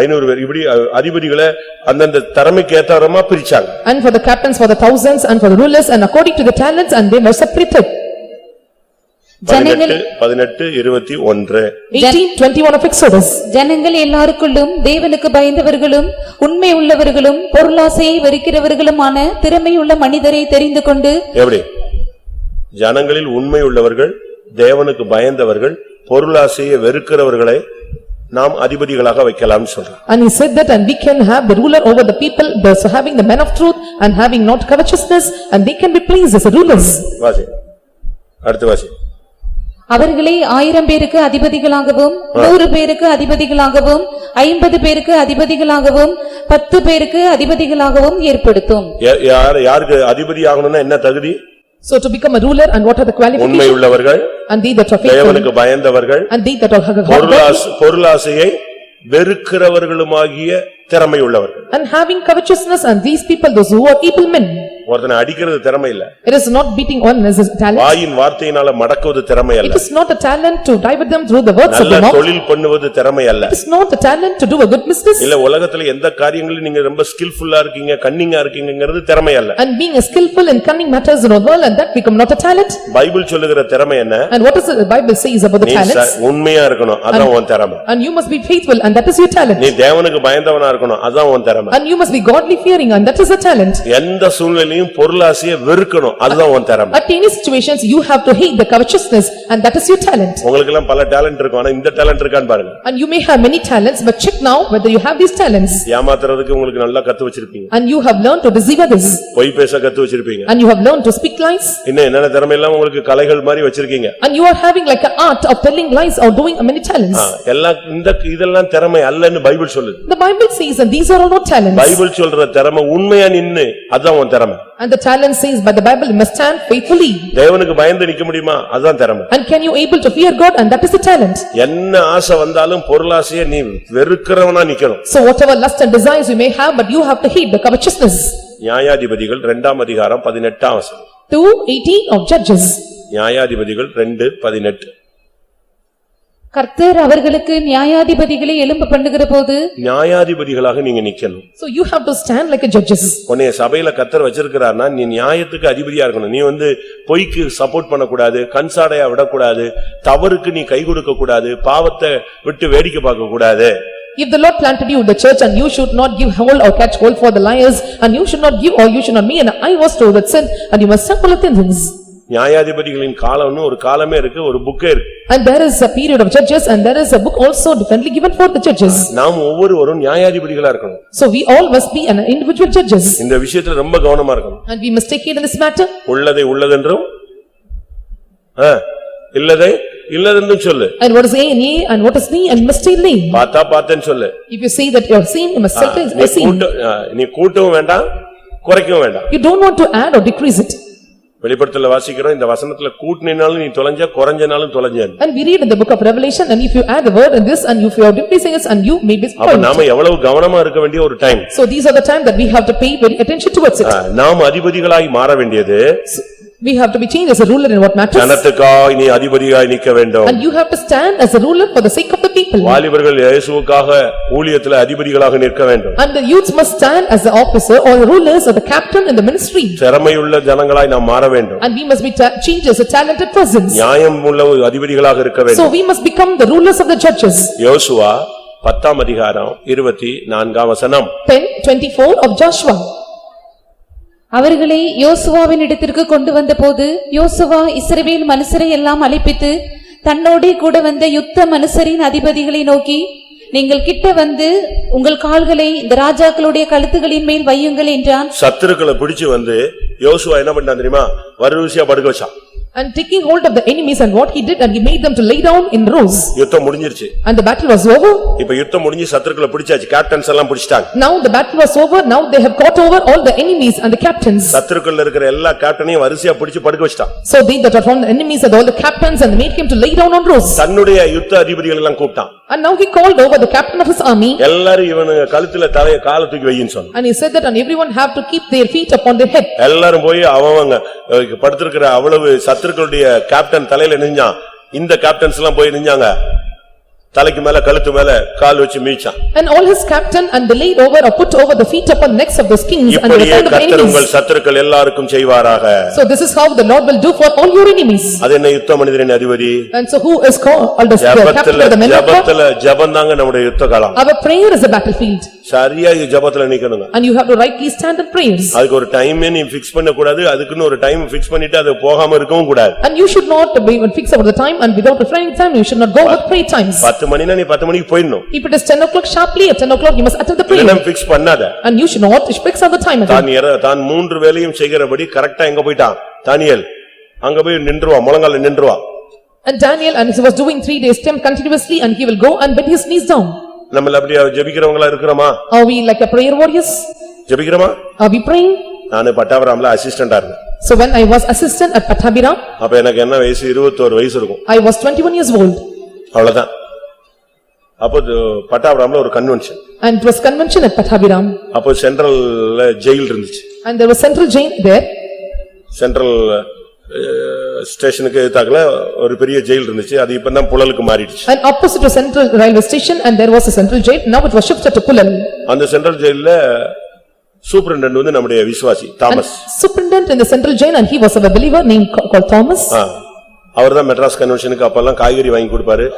500 பேர் இப்படி அதிபதிகளை அந்தந்த திறமைக்கு ஏத்தவரமா பிரிச்சாங்க. And for the captains for the thousands and for the rulers and according to the talents and they were separated. 18 21 18:21 of Exodus. ஜனங்கள் எல்லாருக்குள்ளும் தேவனுக்கு பயந்தவர்களும் உண்மை உள்ளவர்களும் பொருளாசையை வெறுக்கிறவர்களுமான திறமையுள்ள மனிதரை தெரிந்து கொண்டு எப்படி ஜனங்களில் உண்மை உள்ளவர்கள் தேவனுக்கு பயந்தவர்கள் பொருளாசையை வெறுக்கிறவர்களை நாம் அதிபதிகளாக வைக்கலாம் சொல்றார். And he said that and we can have the ruler over the people thus having the men of truth and having not covetousness and they can be pleased as rulers. வாசி அடுத்து வாசி. அவர்களை 1000 பேருக்கு அதிபதிகளாகவும் 100 பேருக்கு அதிபதிகளாகவும் 50 பேருக்கு அதிபதிகளாகவும் 10 பேருக்கு அதிபதிகளாகவும் ஏற்படுத்தும். யாருக்கு அதிபதி ஆகணும்னா என்ன தகுதி? So to become a ruler and what are the qualifications? உண்மை உள்ளவர்கள் and they that are faithful தேவனுக்கு பயந்தவர்கள் and they that are பொருளாசையை வெறுக்கிறவர்களுமாகிய திறமை உள்ளவர்கள் and having covetousness and these people those who are able men. ஒருத்தனை அடிக்கிறது திறமை இல்ல. It is not beating on as a talent. வாயின் வார்த்தையினால மடக்குவது திறமை அல்ல. It is not a talent to divert them through the words of the mouth. நல்ல தொழில் பண்ணுவது திறமை அல்ல. It is not a talent to do a good business. இல்ல உலகத்துல எந்த காரியங்களிலும் நீங்க ரொம்ப ஸ்கில்ஃபுல்லா இருக்கீங்க கன்னிங்கா இருக்கீங்கங்கிறது திறமை அல்ல. And being a skillful in cunning matters in the world and that become not a talent. Bible சொல்லுகிற திறமை என்ன? And what is the Bible says about the talents? உண்மையா இருக்கணும் அதான் உன் திறமை. And you must be faithful and that is your talent. நீ தேவனுக்கு பயந்தவனா இருக்கணும் அதான் உன் திறமை. And you must be godly fearing and that is a talent. எந்த சூழ்நிலையும் பொருளாசையை வெறுக்கணும் அதுதான் உன் திறமை. At any situations you have to hate the covetousness and that is your talent. உங்களுக்கு எல்லாம் பல டாலன்ட் இருக்கும் ஆனா இந்த டாலன்ட் இருக்கான்னு பாருங்க. And you may have many talents but check now whether you have these talents. ஏமாத்துறதுக்கு உங்களுக்கு நல்லா கத்து வச்சிருப்பீங்க. And you have learned to deceive others. பொய் பேச கத்து வச்சிருப்பீங்க. And you have learned to speak lies. இன்னும் என்னென்ன திறமை எல்லாம் உங்களுக்கு கலைகள் மாதிரி வச்சிருக்கீங்க. And you are having like an art of telling lies or doing many talents. எல்லாம் இதெல்லாம் திறமை அல்லன்னு பைபிள் சொல்லுது. The Bible says and these are all not talents. Bible சொல்ற திறமை உண்மையா நின்னு அதான் உன் திறமை. And the talent says by the Bible you must stand faithfully. தேவனுக்கு பயந்து நிக்க முடியுமா அதான் திறமை. And can you able to fear God and that is the talent. என்ன ஆசை வந்தாலும் பொருளாசையை நீ வெறுக்கிறவனா நிக்கணும். So whatever lust and desires you may have but you have to hate the covetousness. நியாயாதிபதிகள் 2ஆம் அதிகாரம் 18ஆம் வசனம். 2:18 of Judges. நியாயாதிபதிகள் 2:18. கர்த்தர் அவர்களுக்கு நியாயாதிபதிகளை எழும்ப பண்ணுகிற போது நியாயாதிபதிகளாக நீங்க நிக்கணும். So you have to stand like a judges. உன்னை சபையில கர்த்தர் வச்சிருக்கிறார்னா நீ நியாயத்துக்கு அதிபதியா இருக்கணும். நீ பொய்க்கு சப்போர்ட் பண்ணக்கூடாது, கன்சாடையா விடக்கூடாது, தவறுக்கு நீ கை கொடுக்க கூடாது, பாவத்தை விட்டு வேடிக்கை பார்க்க கூடாது. If the Lord planted you in the church and you should not give hold or catch hold for the liars and you should not give or you should not be an eye was to that sin and you must suffer the things. நியாயாதிபதிகளின் காலம்னு ஒரு காலமே இருக்கு, ஒரு புக்கே இருக்கு. And there is a period of judges and there is a book also differently given for the judges. நாம் ஒவ்வொருவரும் நியாயாதிபதிகளா இருக்கணும். So we all must be an individual judges. இந்த விஷயத்துல ரொம்ப கவனமா இருக்கணும். And we must take heed in this matter. உள்ளதை உள்ளதென்றும் இல்லதை இல்லதென்றும் சொல்லு. And what is A and A and what is B and must say nay. பார்த்தேன்னு சொல்லு. If you say that you are seen you must say I see. நீ கூட்டவும் வேண்டாம் குறைக்கவும் வேண்டாம். You don't want to add or decrease it. வெளிப்படுத்தல வாசிக்கிறோம் இந்த வசனத்துல கூட்டினாலும் நீ தொலைஞ்ச குறைஞ்சனாலும் தொலைஞ்ச. And we read in the book of Revelation and if you add a word in this and if you are decreasing it and you may be spoiled. அப்ப நாம எவ்வளவு கவனமா இருக்க வேண்டிய ஒரு time. So these are the time that we have to pay very attention towards it. நாம் அதிபதிகளாய் மாற வேண்டியது We have to be changed as a ruler in what matters. ஜனத்துக்காய் நீ அதிபதியாய் நிற்க வேண்டும். And you have to stand as a ruler for the sake of the people. வாலிபர்கள் இயேசுவுக்காக ஊழியத்திலே அதிபதிகளாக நிற்க வேண்டும். And the youths must stand as the officer or the rulers or the captain in the ministry. திறமையுள்ள ஜனங்களாய் நாம் மாற வேண்டும். And we must be changed as a talented persons. நியாயம் உள்ள அதிபதிகளாக இருக்க So வேண்டும். we must become the rulers of the judges. யோசுவா 10ஆம் அதிகாரம் 24ஆம் வசனம். 10:24 of Joshua. அவர்களை யோசுவாவின் இடத்திற்கு கொண்டு வந்தபோது யோசுவா இஸ்ரவேல் மனுஷரை எல்லாம் அழைப்பித்து தன்னோடே கூட வந்த யுத்த மனுஷரின் அதிபதிகளை நோக்கி, நீங்கள் கிட்ட வந்து உங்கள் கால்களை இந்த ராஜாக்களுடைய கழுத்துகளின் மேல் வையுங்கள் என்றான். சத்துருக்களை பிடிச்சு வந்து யோசுவா என்ன பண்ணான் தெரியுமா? வரிசையா படுக்க வச்சான். And taking hold of the enemies, and what he did, and he made them to lay down in rows. யுத்தம் முடிஞ்சிருச்சு. And the battle was over. இப்ப யுத்தம் முடிஞ்சு சத்துருக்களை பிடிச்சாச்சு. கேப்டன்ஸ் எல்லாம் பிடிச்சிட்டாங்க. Now the battle was over. Now they have caught over all the enemies and the captains. சத்துருக்கள் இருக்கிற எல்லா கேப்டனையும் வரிசையா பிடிச்சு படுக்க வச்சிட்டான். So they that are from the enemies and all the captains, and made him to lay down on rows. தன்னுடைய யுத்த அதிபதிகள் எல்லாம் கூப்பிட்டான். And now he called over the captain of his army. எல்லாரும் இவனுங்க கழுத்துல தலைய காலை தூக்கி வையின்னு சொன்னான். And he said that, and everyone have to keep their feet upon their head. எல்லாரும் போய் அவங்க படுத்திருக்கிற அவ்வளவு சத்துருக்களுடைய கேப்டன் தலையில நின்றான். இந்த கேப்டன்ஸ் எல்லாம் போய் நின்றாங்க. தலைக்கு மேல கழுத்து மேல கால் வச்சு மீச்சான். And all his captain and they laid over or put over the feet upon necks of the kings and the இப்படியே hand of கர்த்தர் உங்கள் enemies. சத்துருக்கள் எல்லாருக்கும் செய்வாராக. So this is how the Lord will do for all your enemies. அது என்ன யுத்த மனிதரின் அதிபதி? And so who is called the captain of the men of God? ஜெபத்துல ஜெபம்தாங்க நம்முடைய யுத்த காலம். Our prayer is a battlefield. சரியா ஜெபத்துல நிக்கணுங்க. And you have to rightly stand in prayers. அதுக்கு ஒரு டைம் நீ ஃபிக்ஸ் பண்ண கூடாது. அதுக்குன்னு ஒரு டைம் ஃபிக்ஸ் பண்ணிட்டு அது போகாம இருக்கவும் கூடாது. And you should not be fix about the time, and without refraining time you should not go with prayer times. 10 மணினா நீ 10 மணிக்கு போயிடணும். If it is 10 o'clock sharply, at 10 o'clock you must attend the prayer. இல்லனா fix பண்ணாத. And you should not fix on the time again. தான் 3 வேளையும் செய்கிறபடி கரெக்ட்டா எங்க போய்ட்டான்? தானியேல் அங்க போய் நின்றுவான். முழங்கால்ல நின்றுவான். And Daniel, and he was doing 3 days time continuously, and he will go and bend his knees down. நம்மள அப்படியே ஜெபிக்கிறவங்களா இருக்கறோமா? Are we like a prayer warriors? ஜெபிக்கிறோமா? Are we praying? நான் பட்டாபராம்ல அசிஸ்டன்டா இருந்தேன். So when I was assistant at Pathabiram, அப்ப எனக்கு என்ன வயசு? 21 வயசு இருக்கும். I was 21 years old. அவ்வளவுதான். அப்போ பட்டாபராம்ல ஒரு convention. And it was convention at Pathabiram. அப்போ சென்ட்ரல்ல ஜெயில் இருந்துச்சு. And there was central jail there. Central ஸ்டேஷனுக்கு எதிர்த்தாக்குல ஒரு பெரிய ஜெயில் இருந்துச்சு. அது இப்பதான் புழலுக்கு மாறிடுச்சு. And opposite to central railway station, and there was a central jail. Now it was shifted to Pulal. அந்த சென்ட்ரல் ஜெயில்ல சூப்பரண்டன்ட் வந்து நம்முடைய விசுவாசி Thomas. Superintendent in the central jail, and he was a believer named called Thomas. அவர்தான் மெட்ராஸ் கன்வென்ஷனுக்கு அப்பெல்லாம் காய்கறி வாங்கி கொடுப்பாரு.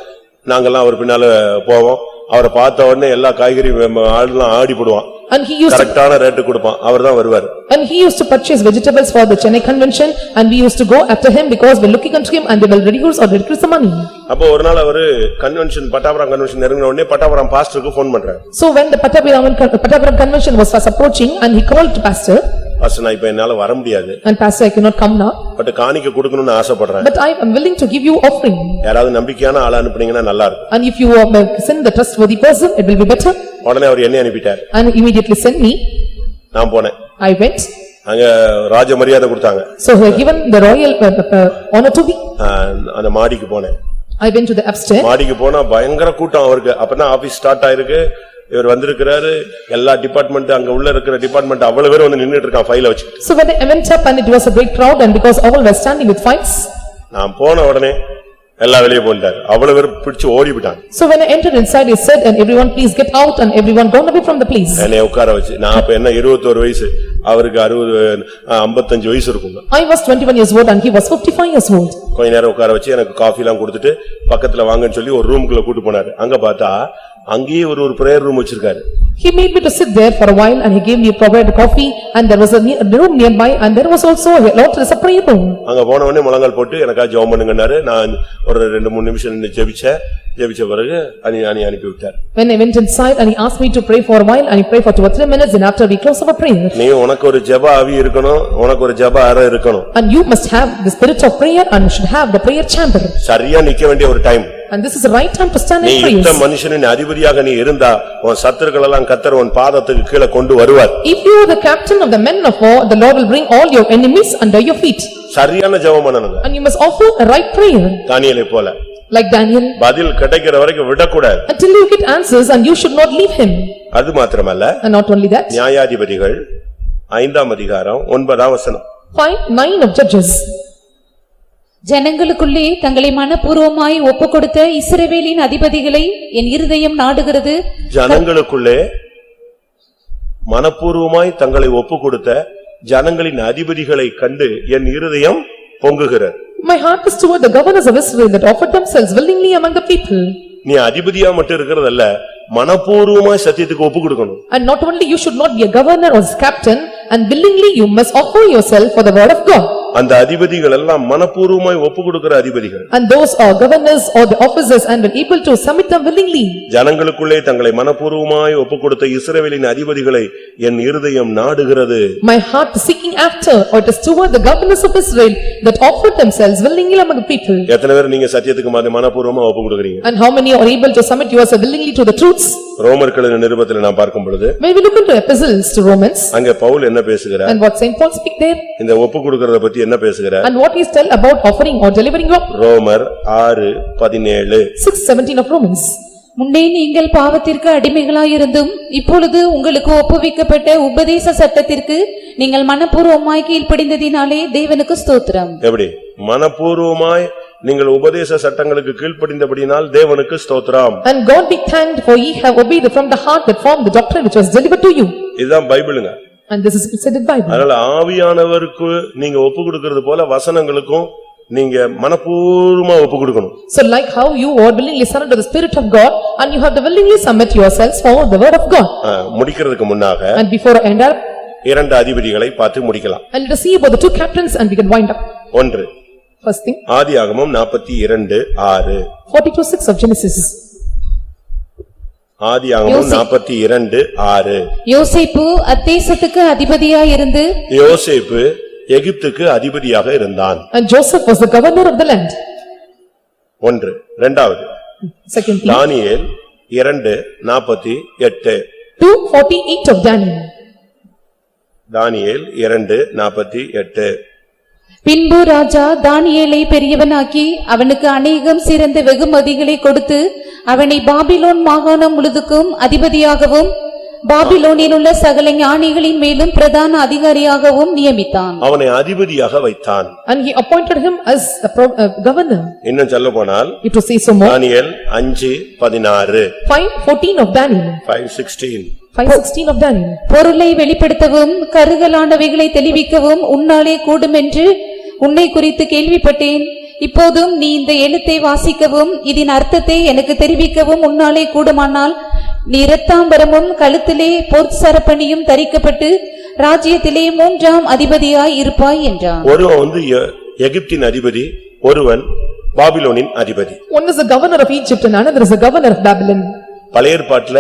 நாங்கெல்லாம் அவர் பின்னால போவோம். அவரை பார்த்த உடனே எல்லா காய்கறி ஆடுலாம் ஆடி போடுவான். And he used to கரெக்டான ரேட் கொடுப்பான். அவர்தான் வருவார். And he used to purchase vegetables for the Chennai convention, and we used to go after him because we looking unto him, and they will reduce the money. அப்போ ஒரு நாள் அவரு convention Pattapuram convention நெருங்கின உடனே பட்டாபுரம் பாஸ்டருக்கு ஃபோன் பண்றாரு. So when the Pathabiram convention was fast approaching, and he called to pastor. Pastor, நான் இப்ப என்னால வர முடியாது. And pastor, I cannot come now. But காணிக்கை கொடுக்கணும்னு ஆசைப்படுறேன். But I am willing to give you offering. யாராவது நம்பிக்கையான ஆளா அனுப்புனீங்கன்னா நல்லா இருக்கும். And if you send the trustworthy person, it will be better. உடனே அவர் என்னை அனுப்பிட்டார். And immediately sent me. நான் போனேன். I went. அங்க ராஜ மரியாதை கொடுத்தாங்க. So he given the royal honor to me. அந்த மாடிக்கு போனேன். I went to the upstairs. மாடிக்கு போனா பயங்கர கூட்டம் அவருக்கு. அப்பதான் ஆபீஸ் ஸ்டார்ட் ஆயிருக்கு. இவர் வந்திருக்கிறாரு. எல்லா டிபார்ட்மெண்ட் அங்க உள்ள இருக்கிற டிபார்ட்மெண்ட் அவ்வளவு பேர் வந்து நின்னுட்டு இருக்கான் ஃபைல வச்சு. So when I went up, and it was a great crowd, and because all were standing with files. நான் போன உடனே எல்லா வெளியே போண்டாரு. அவ்வளவு பேர் பிடிச்சு ஓடி விட்டாங்க. So when I entered inside, he said, and everyone please get out, and everyone gone away from the place. என்னை உட்கார வச்சு நான் அப்ப என்ன 21 வயசு, அவருக்கு 55 வயசு இருக்கும். I was 21 years old, and he was 55 years old. கொஞ்ச நேரம் உட்கார வச்சு எனக்கு காஃபி எல்லாம் கொடுத்துட்டு பக்கத்துல வாங்கன்னு சொல்லி ஒரு ரூமுக்குள்ள கூட்டி போனாரு. அங்க பார்த்தா அங்கேயே ஒரு பிரேயர் ரூம் வச்சிருக்காரு. He made me to sit there for a while, and he gave me a provided coffee, and there was a room nearby, and there was also a prayer room. அங்க போன உடனே முழங்கால் போட்டு எனக்கா ஜெபம் பண்ணுங்கன்னாரு. நான் ஒரு 2-3 நிமிஷம் நின்னு ஜெபிச்ச பிறகு அனுப்பி விட்டார். When I went inside, and he asked me to pray for a while, and he prayed for 2 or 3 minutes, and after we closed our prayer. நீ உனக்கு ஒரு ஜெப ஆவி இருக்கணும், உனக்கு ஒரு ஜெப அறை இருக்கணும். And you must have the spirit of prayer, and you should have the prayer chamber. சரியா நிக்க வேண்டிய ஒரு time. And this is the right time to stand நீ in prayers. யுத்த மனுஷனின் அதிபதியாக நீ இருந்தா உன் சத்துருக்கள் எல்லாம் கர்த்தர் உன் பாதத்துக்கு கீழே கொண்டு வருவார். If you are the captain of the men of war, the Lord will bring all your enemies under your feet. சரியான ஜெபம் பண்ணனுங்க. And you must offer a right prayer. தானியேலை போல. Like Daniel. பதில் கிடைக்கிற வரைக்கும் விடக்கூடாது. Until you get answers, and you should not leave him. அது மாத்திரமல்ல. And not only that. நியாயாதிபதிகள் 5ஆம் அதிகாரம் 9ஆம் வசனம். Find 9 of Judges. ஜனங்களுக்குள்ளே தங்களை மனப்பூர்வமாய் ஒப்புக்கொடுத்த இஸ்ரவேலின் அதிபதிகளை என் இருதயம் நாடுகிறது. ஜனங்களுக்குள்ளே மனப்பூர்வமாய் தங்களை ஒப்புக்கொடுத்த ஜனங்களின் அதிபதிகளை கண்டு என் இருதயம் பொங்குகிறது. My heart is toward the governors of Israel that offered themselves willingly among the people. நீ அதிபதியா மட்டும் இருக்கிறதல்ல, மனப்பூர்வமாய் சத்தியத்துக்கு ஒப்பு கொடுக்கணும். And not only you should not be a governor or captain, and willingly you must offer yourself for the word of God. அந்த அதிபதிகள் எல்லாம் மனப்பூர்வமாய் ஒப்பு கொடுக்கிற அதிபதிகள். And those are governors or the officers and were able to submit them willingly. ஜனங்களுக்குள்ளே தங்களை மனப்பூர்வமாய் ஒப்பு கொடுத்த இஸ்ரவேலின் அதிபதிகளை என் இருதயம் நாடுகிறது. My heart is seeking after, or it is toward the governors of Israel that offered themselves willingly among the people. எத்தனை பேர் நீங்க சத்தியத்துக்கு மனப்பூர்வமா ஒப்பு கொடுக்கிறீங்க? And how many are able to submit yourself willingly to the truths? ரோமர்கள் நிருபத்தில் நாம் பார்க்கும் பொழுது When we look into epistles to Romans, அங்கே பவுல் என்ன பேசுகிறார்? and what Saint Paul speak there, இந்த ஒப்பு கொடுக்கிறத பத்தி என்ன பேசுகிறார்? and what he tell about offering or delivering up. ரோமர் 6:17. 6:17 of Romans. முன்னே நீங்கள் பாவத்திற்கு அடிமைகளாயிருந்தும் இப்பொழுது உங்களுக்கு ஒப்புவிக்கப்பட்ட உபதேச சட்டத்திற்கு நீங்கள் மனப்பூர்வமாய் கீழ்ப்படிந்ததினாலே தேவனுக்கு ஸ்தோத்திரம். எப்படி? மனப்பூர்வமாய் நீங்கள் உபதேச சட்டங்களுக்கு கீழ்ப்படிந்தபடியினால் தேவனுக்கு ஸ்தோத்திரம். And God be thanked, for ye have obeyed from the heart that formed the doctrine which was delivered to you. இதுதான் பைபிளுங்க. And this is said in Bible. அதனால ஆவியானவருக்கு நீங்க ஒப்பு கொடுக்கிறது போல வசனங்களுக்கும் நீங்க மனப்பூர்வமா ஒப்பு கொடுக்கணும். So like how you are willingly surrender to the Spirit of God, and you have to willingly submit yourselves for the word of God. முடிக்கிறதுக்கு முன்னாக And before I end up, இரண்டு அதிபதிகளை பார்த்து முடிக்கலாம். and let us see about the two captains and we can wind up. ஒன்று First thing, ஆதியாகமம் 42:6. 42:6 of Genesis. ஆதியாகமம் 42:6. யோசேப்பு அத்தேசத்துக்கு அதிபதியாயிருந்து யோசேப்பு எகிப்துக்கு அதிபதியாக இருந்தான். And Joseph was the governor of the land. ஒன்று. இரண்டாவது Second thing, Daniel 2:48. 2:48 of Daniel. தானியேல் 2:48. பின்பு ராஜா தானியேலை பெரியவனாக்கி அவனுக்கு அநேகம் சிறந்த வெகுமதிகளை கொடுத்து அவனை பாபிலோன் மாகாணம் முழுதுக்கும் அதிபதியாகவும் பாபிலோனில் உள்ள சகல ஞானிகளின் மேலும் பிரதான அதிகாரியாகவும் நியமித்தான். அவனை அதிபதியாக வைத்தான். And he appointed him as a governor. இன்னும் சொல்லப்போனால் It to say so more. Daniel 5:16. 5:14 of Daniel. 5:16. 5:16 of Daniel. பொருளை வெளிப்படுத்தவும் கருகலானவைகளை தெளிவிக்கவும் உன்னாலே கூடுமென்று உன்னை குறித்து கேள்விப்பட்டேன். இப்போதும் நீ இந்த எழுத்தை வாசிக்கவும் இதன் அர்த்தத்தை எனக்கு தெரிவிக்கவும் உன்னாலே கூடுமானால் நீ இரத்தாம்பரமும் கழுத்திலே பொற்சரப்பணியும் தரிக்கப்பட்டு ராஜ்யத்திலே 3ஆம் அதிபதியாய் இருப்பாய் என்றான். ஒருவன் எகிப்தின் அதிபதி, ஒருவன் பாபிலோனின் அதிபதி. One is the governor of Egypt and another is the governor of Babylon. பழைய ஏற்பாட்டுல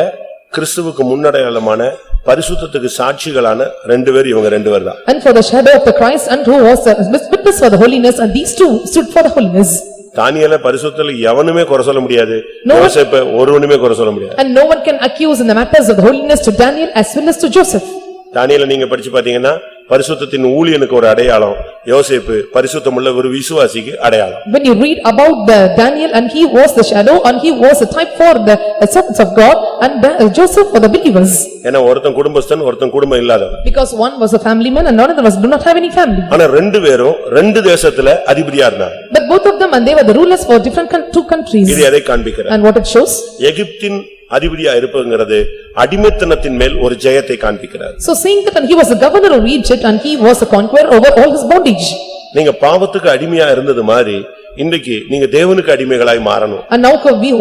கிறிஸ்துவுக்கு முன்னடையாளமான பரிசுத்தத்துக்கு சாட்சிகளான ரெண்டு பேர், இவங்க ரெண்டு பேர் தான். And for the shadow of the Christ, and who was the witness for the holiness, and these two stood for the holiness. தானியேல பரிசுத்தத்துல எவனுமே குறை சொல்ல முடியாது, யோசேப்பை ஒருவனுமே குறை சொல்ல முடியாது. And no one can accuse in the matters of the holiness to Daniel as well as to Joseph. தானியேல நீங்க படிச்சு பாத்தீங்கன்னா பரிசுத்தத்தின் ஊழியனுக்கு ஒரு அடையாளம், யோசேப்பு பரிசுத்தமுள்ள ஒரு விசுவாசிக்கு அடையாளம். When you read about the Daniel, and he was the shadow and he was a type for the servants of God, and Joseph for the believers. ஏன்னா ஒருத்தன் குடும்பஸ்தன், ஒருத்தன் குடும்பம் இல்லாதவன். Because one was a family man and another do not have any family. ஆனா ரெண்டு பேரும் ரெண்டு தேசத்துல அதிபதியா இருந்தாங்க. But both of them, and they were the rulers for different two countries. இது எதை காண்பிக்கிறது? And what it shows? எகிப்தின் அதிபதியா இருப்பதுங்கிறது அடிமைத்தனத்தின் மேல் ஒரு ஜெயத்தை காண்பிக்கிறார். So saying that, and he was the governor of Egypt and he was a conqueror over all his bondage. நீங்க பாவத்துக்கு அடிமையா இருந்தது மாதிரி இன்றைக்கு நீங்க தேவனுக்கு அடிமைகளாய் மாறணும். And now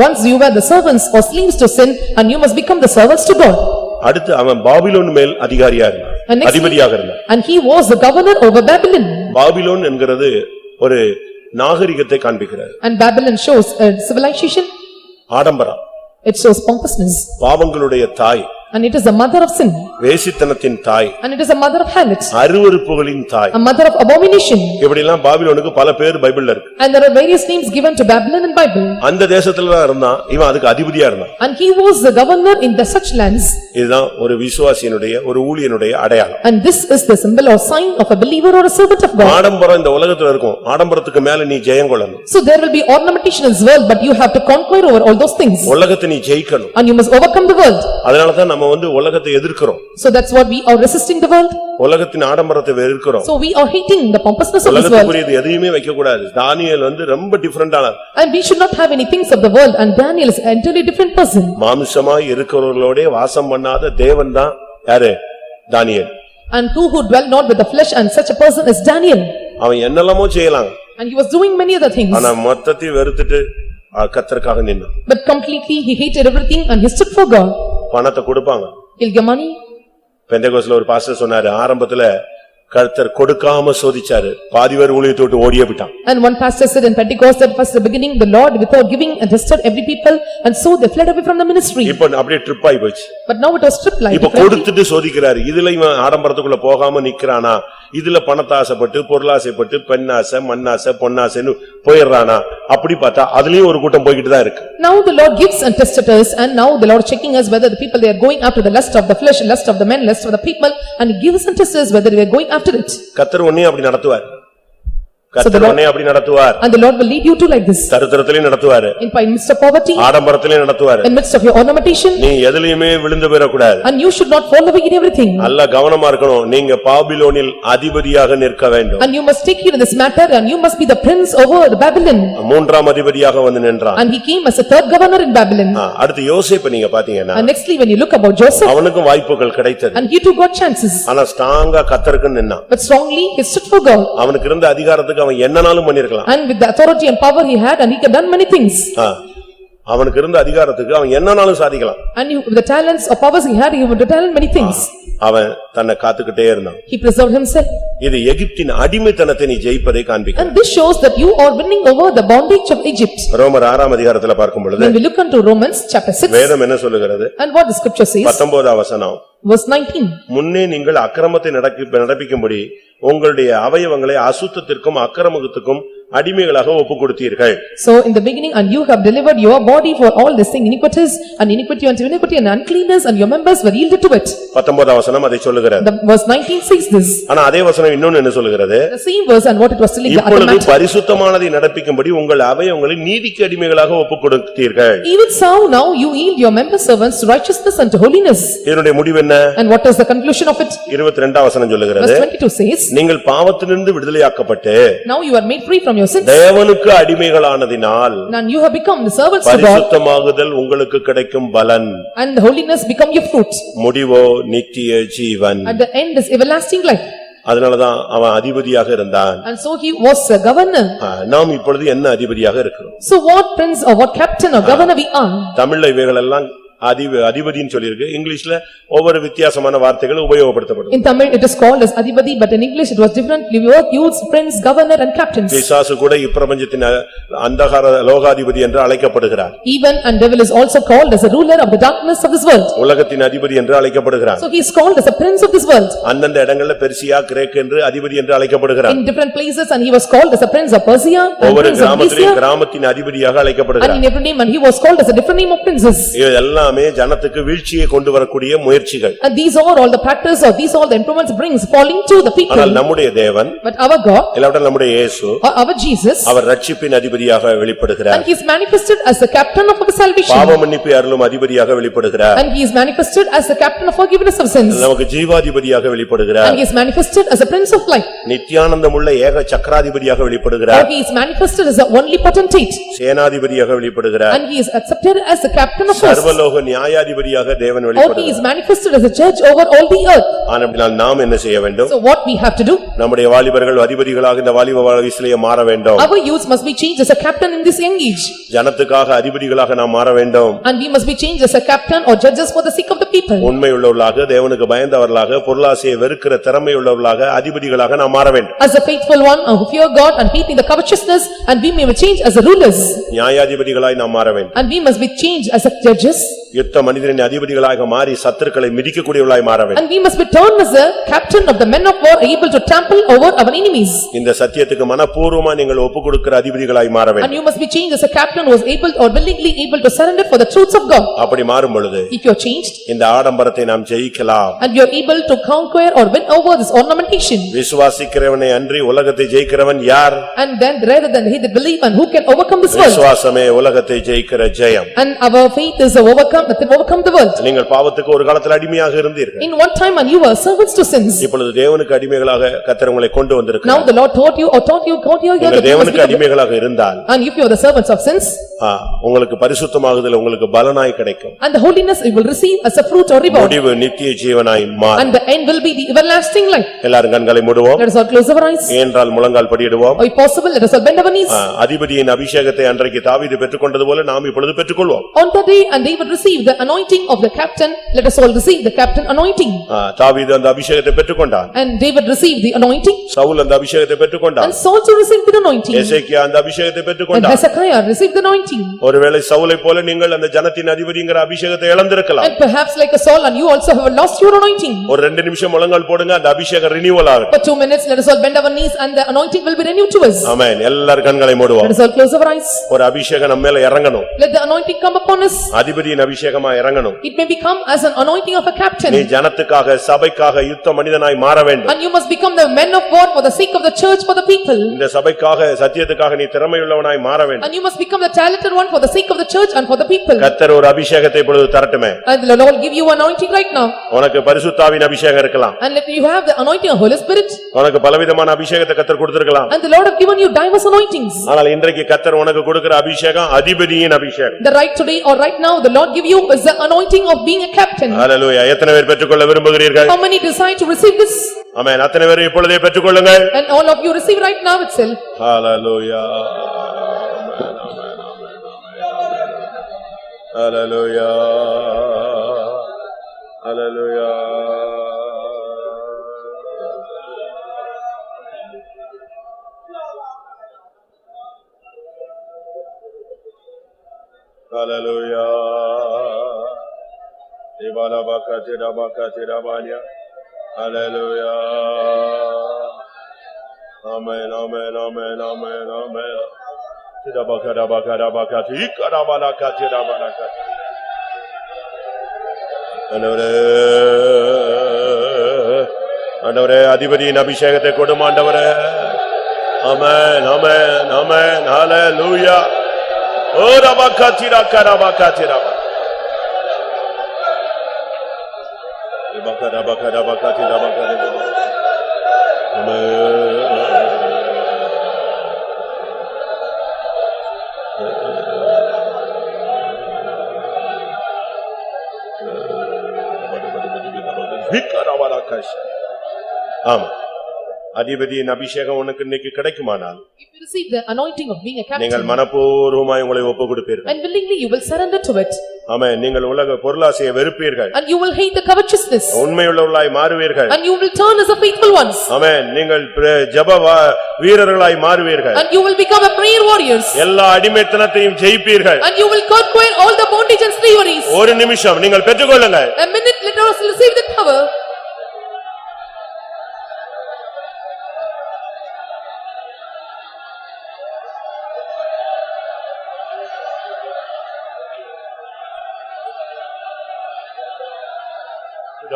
once you were the servants or slaves to sin, and you must become the servants to God. அடுத்து அவன் பாபிலோன் மேல் அதிகாரியா இருந்தான், அதிபதியாக இருந்தான். And he was the governor over Babylon. Babylon என்கிறது ஒரு நாகரிகத்தை காண்பிக்கிறது. And Babylon shows a civilization. ஆடம்பரம். It shows pompousness. பாவங்களுடைய தாய். And it is the mother of sin. வேசித்தனத்தின் தாய். And it is a mother of harlots. அருவருப்புகளின் தாய். A mother of abomination. இப்படி எல்லாம் பாபிலோனுக்கு பல பேர் பைபிள்ல இருக்கு. And there are various names given to Babylon in Bible. அந்த தேசத்துல தான் இருந்தான், இவன் அதுக்கு அதிபதியா இருந்தான். And he was the governor in the such lands. இதுதான் ஒரு விசுவாசியினுடைய ஒரு ஊழியனுடைய அடையாளம். And this is the symbol or sign of a believer or a servant of God. ஆடம்பரம் இந்த உலகத்துல இருக்கும், ஆடம்பரத்துக்கு மேல நீ ஜெயம் கொள்ளணும். So there will be ornamentation in this world, but you have to conquer over all those things. உலகத்தை நீ ஜெயிக்கணும். And you must overcome the world. அதனாலதான் நம்ம நம்ம உலகத்தை எதிர்க்கிறோம். So that's what we are resisting the world. உலகத்தின் ஆடம்பரத்தை வெறுக்கிறோம். So we are hating the pompousness of this world. உலகத்துக்குரியது எதையுமே வைக்க கூடாது. தானியேல் ரொம்ப டிஃபரண்டானவர். And we should not have any things of the world, and Daniel is an entirely different person. மாம்சமாய் இருக்கிறவர்களோடே வாசம் பண்ணாத தேவன் தான் யாரு? தானியேல். And who dwell not with the flesh, and such a person is Daniel. அவன் என்னெல்லாமோ செய்யலாம். And he was doing many other things. ஆனா மொத்தத்தையும் வெறுத்துட்டு கர்த்தருக்காக நின்னான். But completely he hated everything and he stood for God. பணத்தை கொடுப்பாங்க. He'll give money. பெந்தேகோஸ்ல ஒரு pastor சொன்னாரு, ஆரம்பத்துல கர்த்தர் கொடுக்காம சோதிச்சாரு, பாதி பேர் ஊழியத்தை விட்டு ஓடியே போயிட்டான். And one pastor said in Pentecost that first the beginning the Lord without giving and tested every people, and so they fled away from the ministry. இப்போ அப்படியே ட்ரிப் ஆயி போச்சு. But now it was stripped like. இப்போ கொடுத்துட்டு சோதிக்கிறாரு. இதுல இவன் ஆடம்பரத்துக்குள்ள போகாம நிக்கறானா? இதுல பணத்தை ஆசைப்பட்டு பொருளாசைப்பட்டு பெண்ணாசை மண்ணாசை பொன்னாசைன்னு போயிடுறானா? அப்படி பார்த்தா அதுலயும் ஒரு கூட்டம் போய்கிட்டு தான் இருக்கு. Now the Lord gives and tested us, and now the Lord checking us whether the people they are going after the lust of the flesh, lust of the men, lust of the people, and he gives and tests us whether we are going after it. கர்த்தர் உன்னை அப்படி நடத்துவார். கர்த்தர் உன்னை அப்படி நடத்துவார். And the Lord will lead you to like this. தரித்திரத்திலே நடத்துவார். In midst of poverty, ஆடம்பரத்திலே நடத்துவார். in midst of your ornamentation, நீ எதிலையுமே விழுந்து போயிட கூடாது. and you should not fall away in everything. நல்ல கவனமா இருக்கணும். நீங்க பாபிலோனில் அதிபதியாக நிற்க வேண்டும். And you must take care in this matter, and you must be the prince over the Babylon. மூன்றாம் அதிபதியாக வந்து நின்றான். And he came as a third governor in Babylon. அடுத்து யோசேப்பை நீங்க பாத்தீங்கன்னா, And nextly when you look about Joseph, அவனுக்கும் வாய்ப்புகள் கிடைத்தது. and he too got chances. ஆனா ஸ்ட்ராங்கா கர்த்தருக்கு நின்னான். But strongly he stood for God. அவனுக்கு இருந்த அதிகாரத்துக்கு அவன் என்னனாலும் பண்ணிருக்கலாம். And with the authority and power he had, and he could done many things. அவனுக்கு இருந்த அதிகாரத்துக்கு அவன் என்னனாலும் சாதிக்கலாம். And with the talents or powers he had, he would do many things. அவன் தன்னை காத்துக்கிட்டே இருந்தான். He preserved himself. இது எகிப்தின் அடிமைத்தனத்தை நீ ஜெயிப்பதை காண்பிக்கும். And this shows that you are winning over the bondage of Egypt. ரோமர் 6ஆம் அதிகாரத்துல பார்க்கும் பொழுது, When we look into Romans chapter 6, வேதம் என்ன சொல்லுகிறது? and what the scripture says, 19ஆம் வசனம், verse 19. முன்னே நீங்கள் அக்கிரமத்தை நடப்பிக்கும்படி உங்களுடைய அவயவங்களை அசுத்தத்திற்கும் அக்கிரமத்துக்கும் அடிமைகளாக ஒப்புக்கொடுத்தீர்கள். So in the beginning, and you have delivered your body for all this thing iniquities and iniquity unto iniquity and uncleanness, and your members were yielded to it. 19ஆம் வசனம் அதை சொல்லுகிறது. The verse 19 says this. ஆனா அதே வசனம் இன்னொன்னு என்ன சொல்லுகிறது? The same verse and what it was telling the other இப்பொழுது matter. பரிசுத்தமானதை நடப்பிக்கும்படி உங்கள் அவயவங்களை நீதிக்கு அடிமைகளாக ஒப்புக்கொடுத்தீர்கள். Even so now you yield your member servants to righteousness and to holiness. இதனுடைய முடிவு என்ன? And what is the conclusion of it? 22ஆம் வசனம் சொல்லுகிறது. Verse 22 says, நீங்கள் பாவத்திலிருந்து விடுதலையாக்கப்பட்டு now you are made free from your sins, தேவனுக்கு அடிமைகளானதினால் and you have become the servants to God, பரிசுத்தமாகுதல் உங்களுக்கு கிடைக்கும் பலன், and the holiness become your fruit, முடிவோ நித்திய ஜீவன். and the end is everlasting life. அதனாலதான் அவன் அதிபதியாக இருந்தான். And so he was a governor. நாம் இப்பொழுது என்ன அதிபதியாக இருக்கிறோம்? So what prince or what captain or governor we are? தமிழ்ல இவைகள் எல்லாம் அதிபதின்னு சொல்லிருக்கு. இங்கிலீஷ்ல ஒவ்வொரு வித்தியாசமான வார்த்தைகள் உபயோகப்படுத்தப்படும். In Tamil it is called as adibadi, but in English it was differently used, prince, governor and captains. பிசாசு கூட இப்பிரபஞ்சத்தின் அந்தகார லோகாதிபதி என்று அழைக்கப்படுகிறார். Even and devil is also called as a ruler of the darkness of this world. உலகத்தின் அதிபதி என்று அழைக்கப்படுகிறார். So he is called as a prince of this world. அந்தந்த இடங்கள்ல பெர்சியா, கிரேக் என்று அதிபதி என்று அழைக்கப்படுகிறார். In different places, and he was called as a prince of Persia and ஒவ்வொரு prince of கிராமத்திலும் Grecia, கிராமத்தின் அதிபதியாக and அழைக்கப்படுகிறார். in every name, and he was called as a different name of princes. இதெல்லாம் ஜனத்துக்கு வீழ்ச்சியை கொண்டு வரக்கூடிய முயற்சிகள். And these are all the factors, or these all the improvements brings falling to the people. ஆனால் நம்முடைய தேவன், But our God, இல்லாவிட்டா நம்முடைய இயேசு, or our Jesus, அவர் ரட்சிப்பின் அதிபதியாக வெளிப்படுகிறார். and he is manifested as the captain of our salvation. பாவ மன்னிப்பு அருளும் அதிபதியாக வெளிப்படுகிறார். And he is manifested as the captain of forgiveness of sins. நமக்கு ஜீவாதிபதியாக வெளிப்படுகிறார். And he is manifested as a prince of life. நித்தியானந்தமுள்ள ஏக சக்கராதிபதியாக Or வெளிப்படுகிறார். he is manifested as the only potentate. சேனாதிபதியாக வெளிப்படுகிறார். And he is accepted as the captain of hosts. சர்வலோக நியாயாதிபதியாக தேவன் Or he வெளிப்படுகிறார். is manifested as a judge over all the earth. ஆனால் நாம் என்ன செய்ய வேண்டும்? So what we have to do? நம்முடைய வாலிபர்கள் அதிபதிகளாக இந்த வாலிப வயசிலேயே மாற வேண்டும். Our youth must be changed as a captain in this young age. ஜனத்துக்காக அதிபதிகளாக நாம் மாற வேண்டும். And we must be changed as a captain or judges for the sake of the people. உண்மை உள்ளவர்களாக, தேவனுக்கு பயந்தவர்களாக, பொருளாசையை வெறுக்கிற திறமை உள்ளவர்களாக, அதிபதிகளாக நாம் மாற வேண்டும். As a faithful one who fear God and hating the covetousness, and we may be changed as a rulers. நியாயாதிபதிகளாய் நாம் மாற வேண்டும். And we must be changed as a judges. யுத்த மனிதரின் அதிபதிகளாக மாறி சத்துருக்களை மிதிக்கக்கூடியவர்களாய் மாற வேண்டும். And we must be turned as a captain of the men of war, able to trample over our enemies. இந்த சத்தியத்துக்கு மனப்பூர்வமா நீங்கள் ஒப்புக்கொடுக்கிற அதிபதிகளாய் மாற வேண்டும். And you must be changed as a captain who is able or willingly able to surrender for the truths of God. அப்படி மாறும் பொழுது If you are changed, இந்த ஆடம்பரத்தை நாம் ஜெயிக்கலாம். and you are able to conquer or win over this ornamentation. விசுவாசிக்கிறவனை அன்றி உலகத்தை ஜெயிக்கிறவன் யார்? And then rather than he that believe, and who can overcome this world? விசுவாசமே உலகத்தை ஜெயிக்கிற ஜெயம். And our faith is the overcoming have nothing to overcome the world. நீங்கள் பாவத்துக்கு ஒரு காலத்தில் அடிமையாக இருந்தீர்கள். In one time and you were servants to sins. இப்பொழுது தேவனுக்கு அடிமைகளாக கர்த்தர் உங்களை கொண்டு வந்திருக்கிறார். Now the Lord taught you here நீங்கள் தேவனுக்கு அடிமைகளாக இருந்தால் and if you are the servants of sins உங்களுக்கு பரிசுத்தமாகுதல் உங்களுக்கு பலனாய் கிடைக்கும். and the holiness you will receive as a fruit or reward. முடிவு நித்திய ஜீவனாய் மாறும். And the end will be the everlasting life. எல்லாரும் கண்களை மூடுவோம். Let us all close our eyes. ஏனென்றால் முழங்கால் படியிடுவோம். If possible, let us all bend our knees. அதிபதியின் அபிஷேகத்தை அன்றைக்கு தாவீது பெற்றுக்கொண்டது போல நாம் இப்பொழுது பெற்றுக்கொள்வோம். On the day and David received the anointing of the captain, let us all receive the captain anointing. தாவீது அந்த அபிஷேகத்தை பெற்றுக்கொண்டான். And David received the anointing. Saul அந்த அபிஷேகத்தை பெற்றுக்கொண்டான். And Saul also received the anointing. எசேக்கியா அந்த அபிஷேகத்தை And பெற்றுக்கொண்டான். Hezekiah received the anointing. ஒருவேளை சவுலை போல நீங்கள் அந்த ஜனத்தின் அதிபதிங்கிற அபிஷேகத்தை இழந்திருக்கலாம். And perhaps like a Saul and you also have lost your anointing. ஒரு 2 நிமிஷம் முழங்கால் போடுங்க, அந்த அபிஷேகம் ரினியூவல் ஆகும். For 2 minutes, let us all bend our knees and the anointing will be renewed to us. ஆமென். எல்லாரும் கண்களை மூடுவோம். Let us all close our eyes. ஒரு அபிஷேகம் நம்ம மேல இறங்கணும். Let the anointing come upon us. அதிபதியின் அபிஷேகமா இறங்கணும். It may become as an anointing of a captain. நீ ஜனத்துக்காக சபைக்காக யுத்த மனிதனாய் மாற வேண்டும். And you must become the men of war for the sake of the church, for the people. இந்த சபைக்காக சத்தியத்துக்காக நீ திறமையுள்ளவனாய் மாற வேண்டும். And you must become the talented one for the sake of the church and for the people. கர்த்தர் ஒரு அபிஷேகத்தை இப்பொழுது தரட்டுமே. And the Lord give you anointing right now. உனக்கு பரிசுத்தாவின் அபிஷேகம் இருக்கலாம். And let you have the anointing of Holy Spirit. உனக்கு பலவிதமான அபிஷேகத்தை கர்த்தர் கொடுத்திருக்கலாம். And the Lord have given you diverse anointings. ஆனால் இன்றைக்கு கர்த்தர் உனக்கு கொடுக்கிற அபிஷேகம் அதிபதியின் அபிஷேகம். The right today or right now the Lord give you is the anointing of being a captain. ஹalleluya. எத்தனை பேர் பெற்றுக்கொள்ள விரும்புகிறீர்கள்? How many desire to receive this? ஆமென். அத்தனை பேர் இப்பொழுதே பெற்றுக்கொள்ளுங்கள். And all of you receive right now itself. Hallelujah. Hallelujah. Hallelujah. Hallelujah. Ibala bakatira bakatira banya. Hallelujah. Amen, amen, amen, amen, amen. Tira bakara bakara bakati. Ikara balakatira balakati. ஆண்டவரே அதிபதியின் அபிஷேகத்தை கொடும் ஆண்டவரே. ஆமென், ஆமென், ஆமென். ஹalleluya. ஓ ரபகதிரா கரபகதிரா பகரா பகரா பகதிரா பகரா ஆமா. அதிபதியின் அபிஷேகம் உனக்கு இன்னைக்கு கிடைக்குமானால் If you receive the anointing of being a நீங்கள் captain மனப்பூர்வமாய் உங்களை ஒப்புக்கொடுப்பீர்கள். and willingly you will surrender to it. ஆமென். நீங்கள் உலக பொருளாசையை வெறுப்பீர்கள். And you will hate the covetousness. உண்மையுள்ளவர்களாய் மாறுவீர்கள். And you will turn as a faithful ones. ஆமென். நீங்கள் ஜெப வீரர்களாய் மாறுவீர்கள். And you will become a prayer warriors. எல்லா அடிமைத்தனத்தையும் ஜெயிப்பீர்கள். And you will conquer all the bondage and slaveries. ஒரு நிமிஷம் நீங்கள் பெற்றுக்கொள்ளுங்கள். A minute, let us receive the power.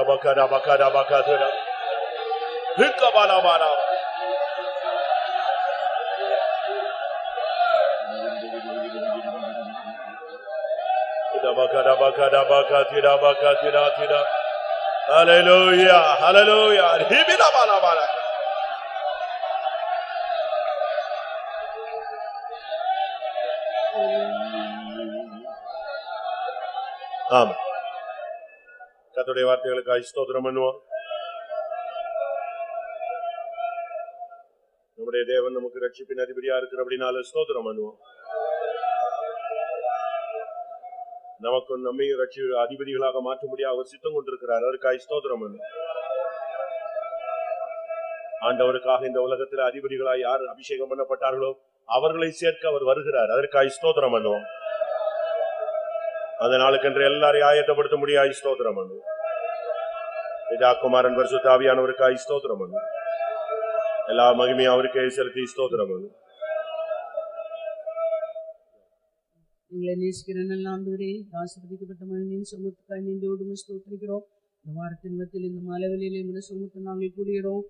Bakara bakara bakara. Hikabala bara. Bakara bakara bakatira bakatira tira. Hallelujah, hallelujah. Hibila bala bala. ஆம். கர்த்தருடைய வார்த்தைகளுக்காக ஸ்தோத்திரம் பண்ணுவோம். நம்முடைய தேவன் நமக்கு ரட்சிப்பின் அதிபதியா இருக்கிறபடினால ஸ்தோத்திரம் பண்ணுவோம். நமக்கு நம்மையும் அதிபதிகளாக மாற்ற முடியாது அவர் சித்தம் கொண்டிருக்கிறார். அதற்காக ஸ்தோத்திரம் பண்ணுவோம். ஆண்டவருக்காக இந்த உலகத்தில் அதிபதிகளாய் யார் அபிஷேகம் பண்ணப்பட்டார்களோ அவர்களை சேர்க்க அவர் வருகிறார். அதற்காக ஸ்தோத்திரம் பண்ணுவோம். அந்த நாளுக்கென்று எல்லாரையும் ஆயத்தப்படுத்த முடியாது. ஸ்தோத்திரம் பண்ணுவோம். பிதா குமாரன் பரிசுத்த ஆவியானவருக்காக ஸ்தோத்திரம் பண்ணுவோம். எல்லா மகிமையும் அவருக்கே செலுத்தி ஸ்தோத்திரம் பண்ணுவோம். எங்களை நேசிக்கிற நல்ல ஆண்டவரே, ஆசீர்வதிக்கப்பட்ட மனிதனின் சமூகத்துக்காய் நின்றோடு ஸ்தோத்திரிக்கிறோம். இந்த வாரத்தின் மத்தியில் இந்த மலைவெளியிலே சமூகத்தை நாங்கள் கூடுகிறோம்.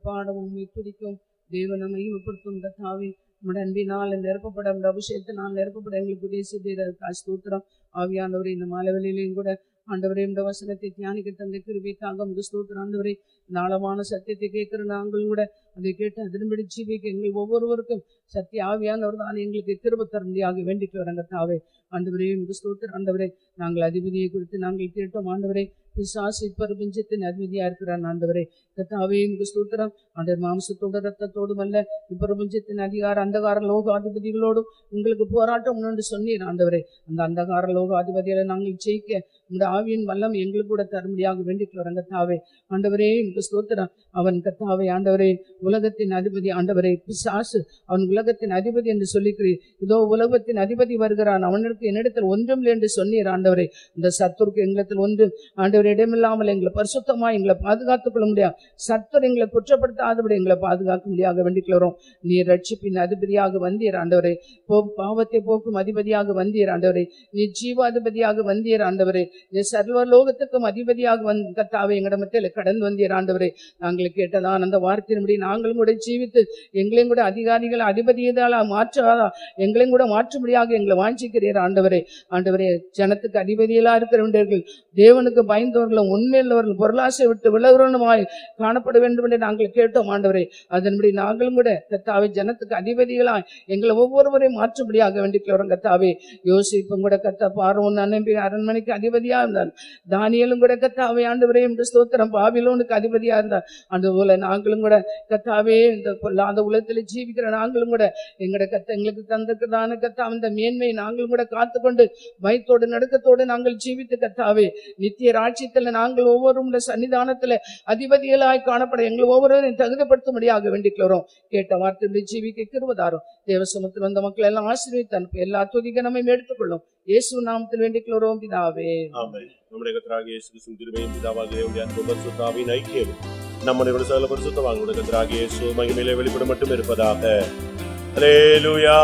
பாடவும் துதிக்கும் தேவனை மகிமைப்படுத்தும் கர்த்தாவே உம்முடைய அன்பினால் நிரப்பப்பட உம்முடைய அபிஷேகத்தினால் நிரப்பப்பட எங்களுக்கு உதவி செய்ததற்காக ஸ்தோத்திரம். ஆவியானவரே இந்த மாலைவெளியிலையும் கூட ஆண்டவரே இந்த வசனத்தை தியானிக்க தந்தை கிருபைக்காக உமக்கு ஸ்தோத்திரம். ஆண்டவரே இந்த ஆழமான சத்தியத்தை கேட்கிற நாங்களும் கூட அதை கேட்டு அதன்படி ஜீவிக்க எங்கள் ஒவ்வொருவருக்கும் சத்திய ஆவியானவர் தான் எங்களுக்கு கிருபை தரும்படியாக வேண்டிக்கு வரங்க தாவே. ஆண்டவரே உமக்கு ஸ்தோத்திரம். ஆண்டவரே நாங்கள் அதிபதியை குறித்து நாங்கள் கேட்டோம். ஆண்டவரே பிசாசு பிரபஞ்சத்தின் அதிபதியா இருக்கிறான். ஆண்டவரே கர்த்தாவே உமக்கு ஸ்தோத்திரம். ஆண்டவர் மாம்சத்தோடு ரத்தத்தோடும் அல்ல இப்பிரபஞ்சத்தின் அதிகார அந்தகார லோக அதிபதிகளோடும் உங்களுக்கு போராட்டம் உண்டு சொன்னீர். ஆண்டவரே அந்த அந்தகார லோக அதிபதிகளை நாங்கள் ஜெயிக்க இந்த ஆவியின் வல்லம் எங்களுக்கு கூட தரும்படியாக வேண்டிக்கு வரங்க தாவே. ஆண்டவரே உமக்கு ஸ்தோத்திரம். அவன் கர்த்தாவே ஆண்டவரே உலகத்தின் அதிபதி. ஆண்டவரே பிசாசு அவன் உலகத்தின் அதிபதி என்று சொல்லிக்கிறீர். இதோ உலகத்தின் அதிபதி வருகிறான், அவனுக்கு என்னிடத்தில் ஒன்றும் என்று சொன்னீர். ஆண்டவரே இந்த சத்துருக்கு எங்களிடத்தில் ஒன்று ஆண்டவர் இடமில்லாமல் எங்களை பரிசுத்தமா எங்களை பாதுகாத்துக் கொள்ள முடியாது. சத்துரு எங்களை குற்றப்படுத்தாதபடி எங்களை பாதுகாக்க முடியாத வேண்டிக்கிறோம். நீர் ரட்சிப்பின் அதிபதியாக வந்தீர். ஆண்டவரே பாவத்தை போக்கும் அதிபதியாக வந்தீர். ஆண்டவரே நீ ஜீவாதிபதியாக வந்தீர். ஆண்டவரே நீ சர்வலோகத்துக்கும் அதிபதியாக கர்த்தாவே எங்கட மத்தியில கடந்து வந்தீர். ஆண்டவரே நாங்கள் கேட்டதான் அந்த வார்த்தையின்படி நாங்களும் கூட ஜீவித்து எங்களையும் கூட அதிகாரிகள் அதிபதியால மாற்றாதா எங்களையும் கூட மாற்றும்படியாக எங்களை வாஞ்சிக்கிறீர். ஆண்டவரே ஆண்டவரே ஜனத்துக்கு அதிபதிகளா இருக்கிறவர்கள் தேவனுக்கு பயந்தவர்களும் உண்மையுள்ளவர்கள் பொருளாசை விட்டு விலகுறவனுமாய் காணப்பட வேண்டும் என்று நாங்கள் கேட்டோம். ஆண்டவரே அதன்படி நாங்களும் கூட கர்த்தாவே ஜனத்துக்கு அதிபதிகளாய் எங்களை ஒவ்வொருவரையும் மாற்றும்படியாக வேண்டிக்கிறோம். கர்த்தாவே யோசிப்பும் கூட கர்த்தா பார்வோன் அனுப்பி அரண்மனைக்கு அதிபதியா இருந்தான். தானியேலும் கூட கர்த்தாவே ஆண்டவரே என்று ஸ்தோத்திரம் பாபிலோனுக்கு அதிபதியா இருந்தார். அதுபோல நாங்களும் கூட கர்த்தாவே இந்த பொல்லாத உலகத்தில் ஜீவிக்கிற நாங்களும் கூட எங்கட எங்களுக்கு தந்திருக்கிறதான கர்த்தா அந்த மேன்மையை நாங்களும் கூட காத்துக்கொண்டு பயத்தோடு நடுக்கத்தோடு நாங்கள் ஜீவித்து கர்த்தாவே நித்திய ராட்சியத்துல நாங்கள் ஒவ்வொருவரும் சன்னிதானத்துல அதிபதிகளாய் காணப்பட எங்களை ஒவ்வொருவரையும் தகுதிப்படுத்தும்படியாக வேண்டிக்கிறோம். கேட்ட வார்த்தை ஜீவிக்க கிருபைதாரும். தேவசமத்தில் வந்த மக்கள் எல்லாம் ஆசீர்வதித்து அனுப்பி எல்லா துதிக்க நம்ம எடுத்துக்கொள்ளும். இயேசு நாமத்தில் வேண்டிக்கிறோம் பிதாவே. ஆமென். நம்முடைய கர்த்தராகிய இயேசு கிறிஸ்துவின் கிருபையும் பிதாவாகிய தேவனுடைய அன்பும் பரிசுத்த ஆவியின் ஐக்கியமும் நம்முடைய சகல பரிசுத்தவான்களுடைய கர்த்தராகிய இயேசு மகிமையிலே வெளிப்பட மட்டும் இருப்பதாக. அல்லேலூயா.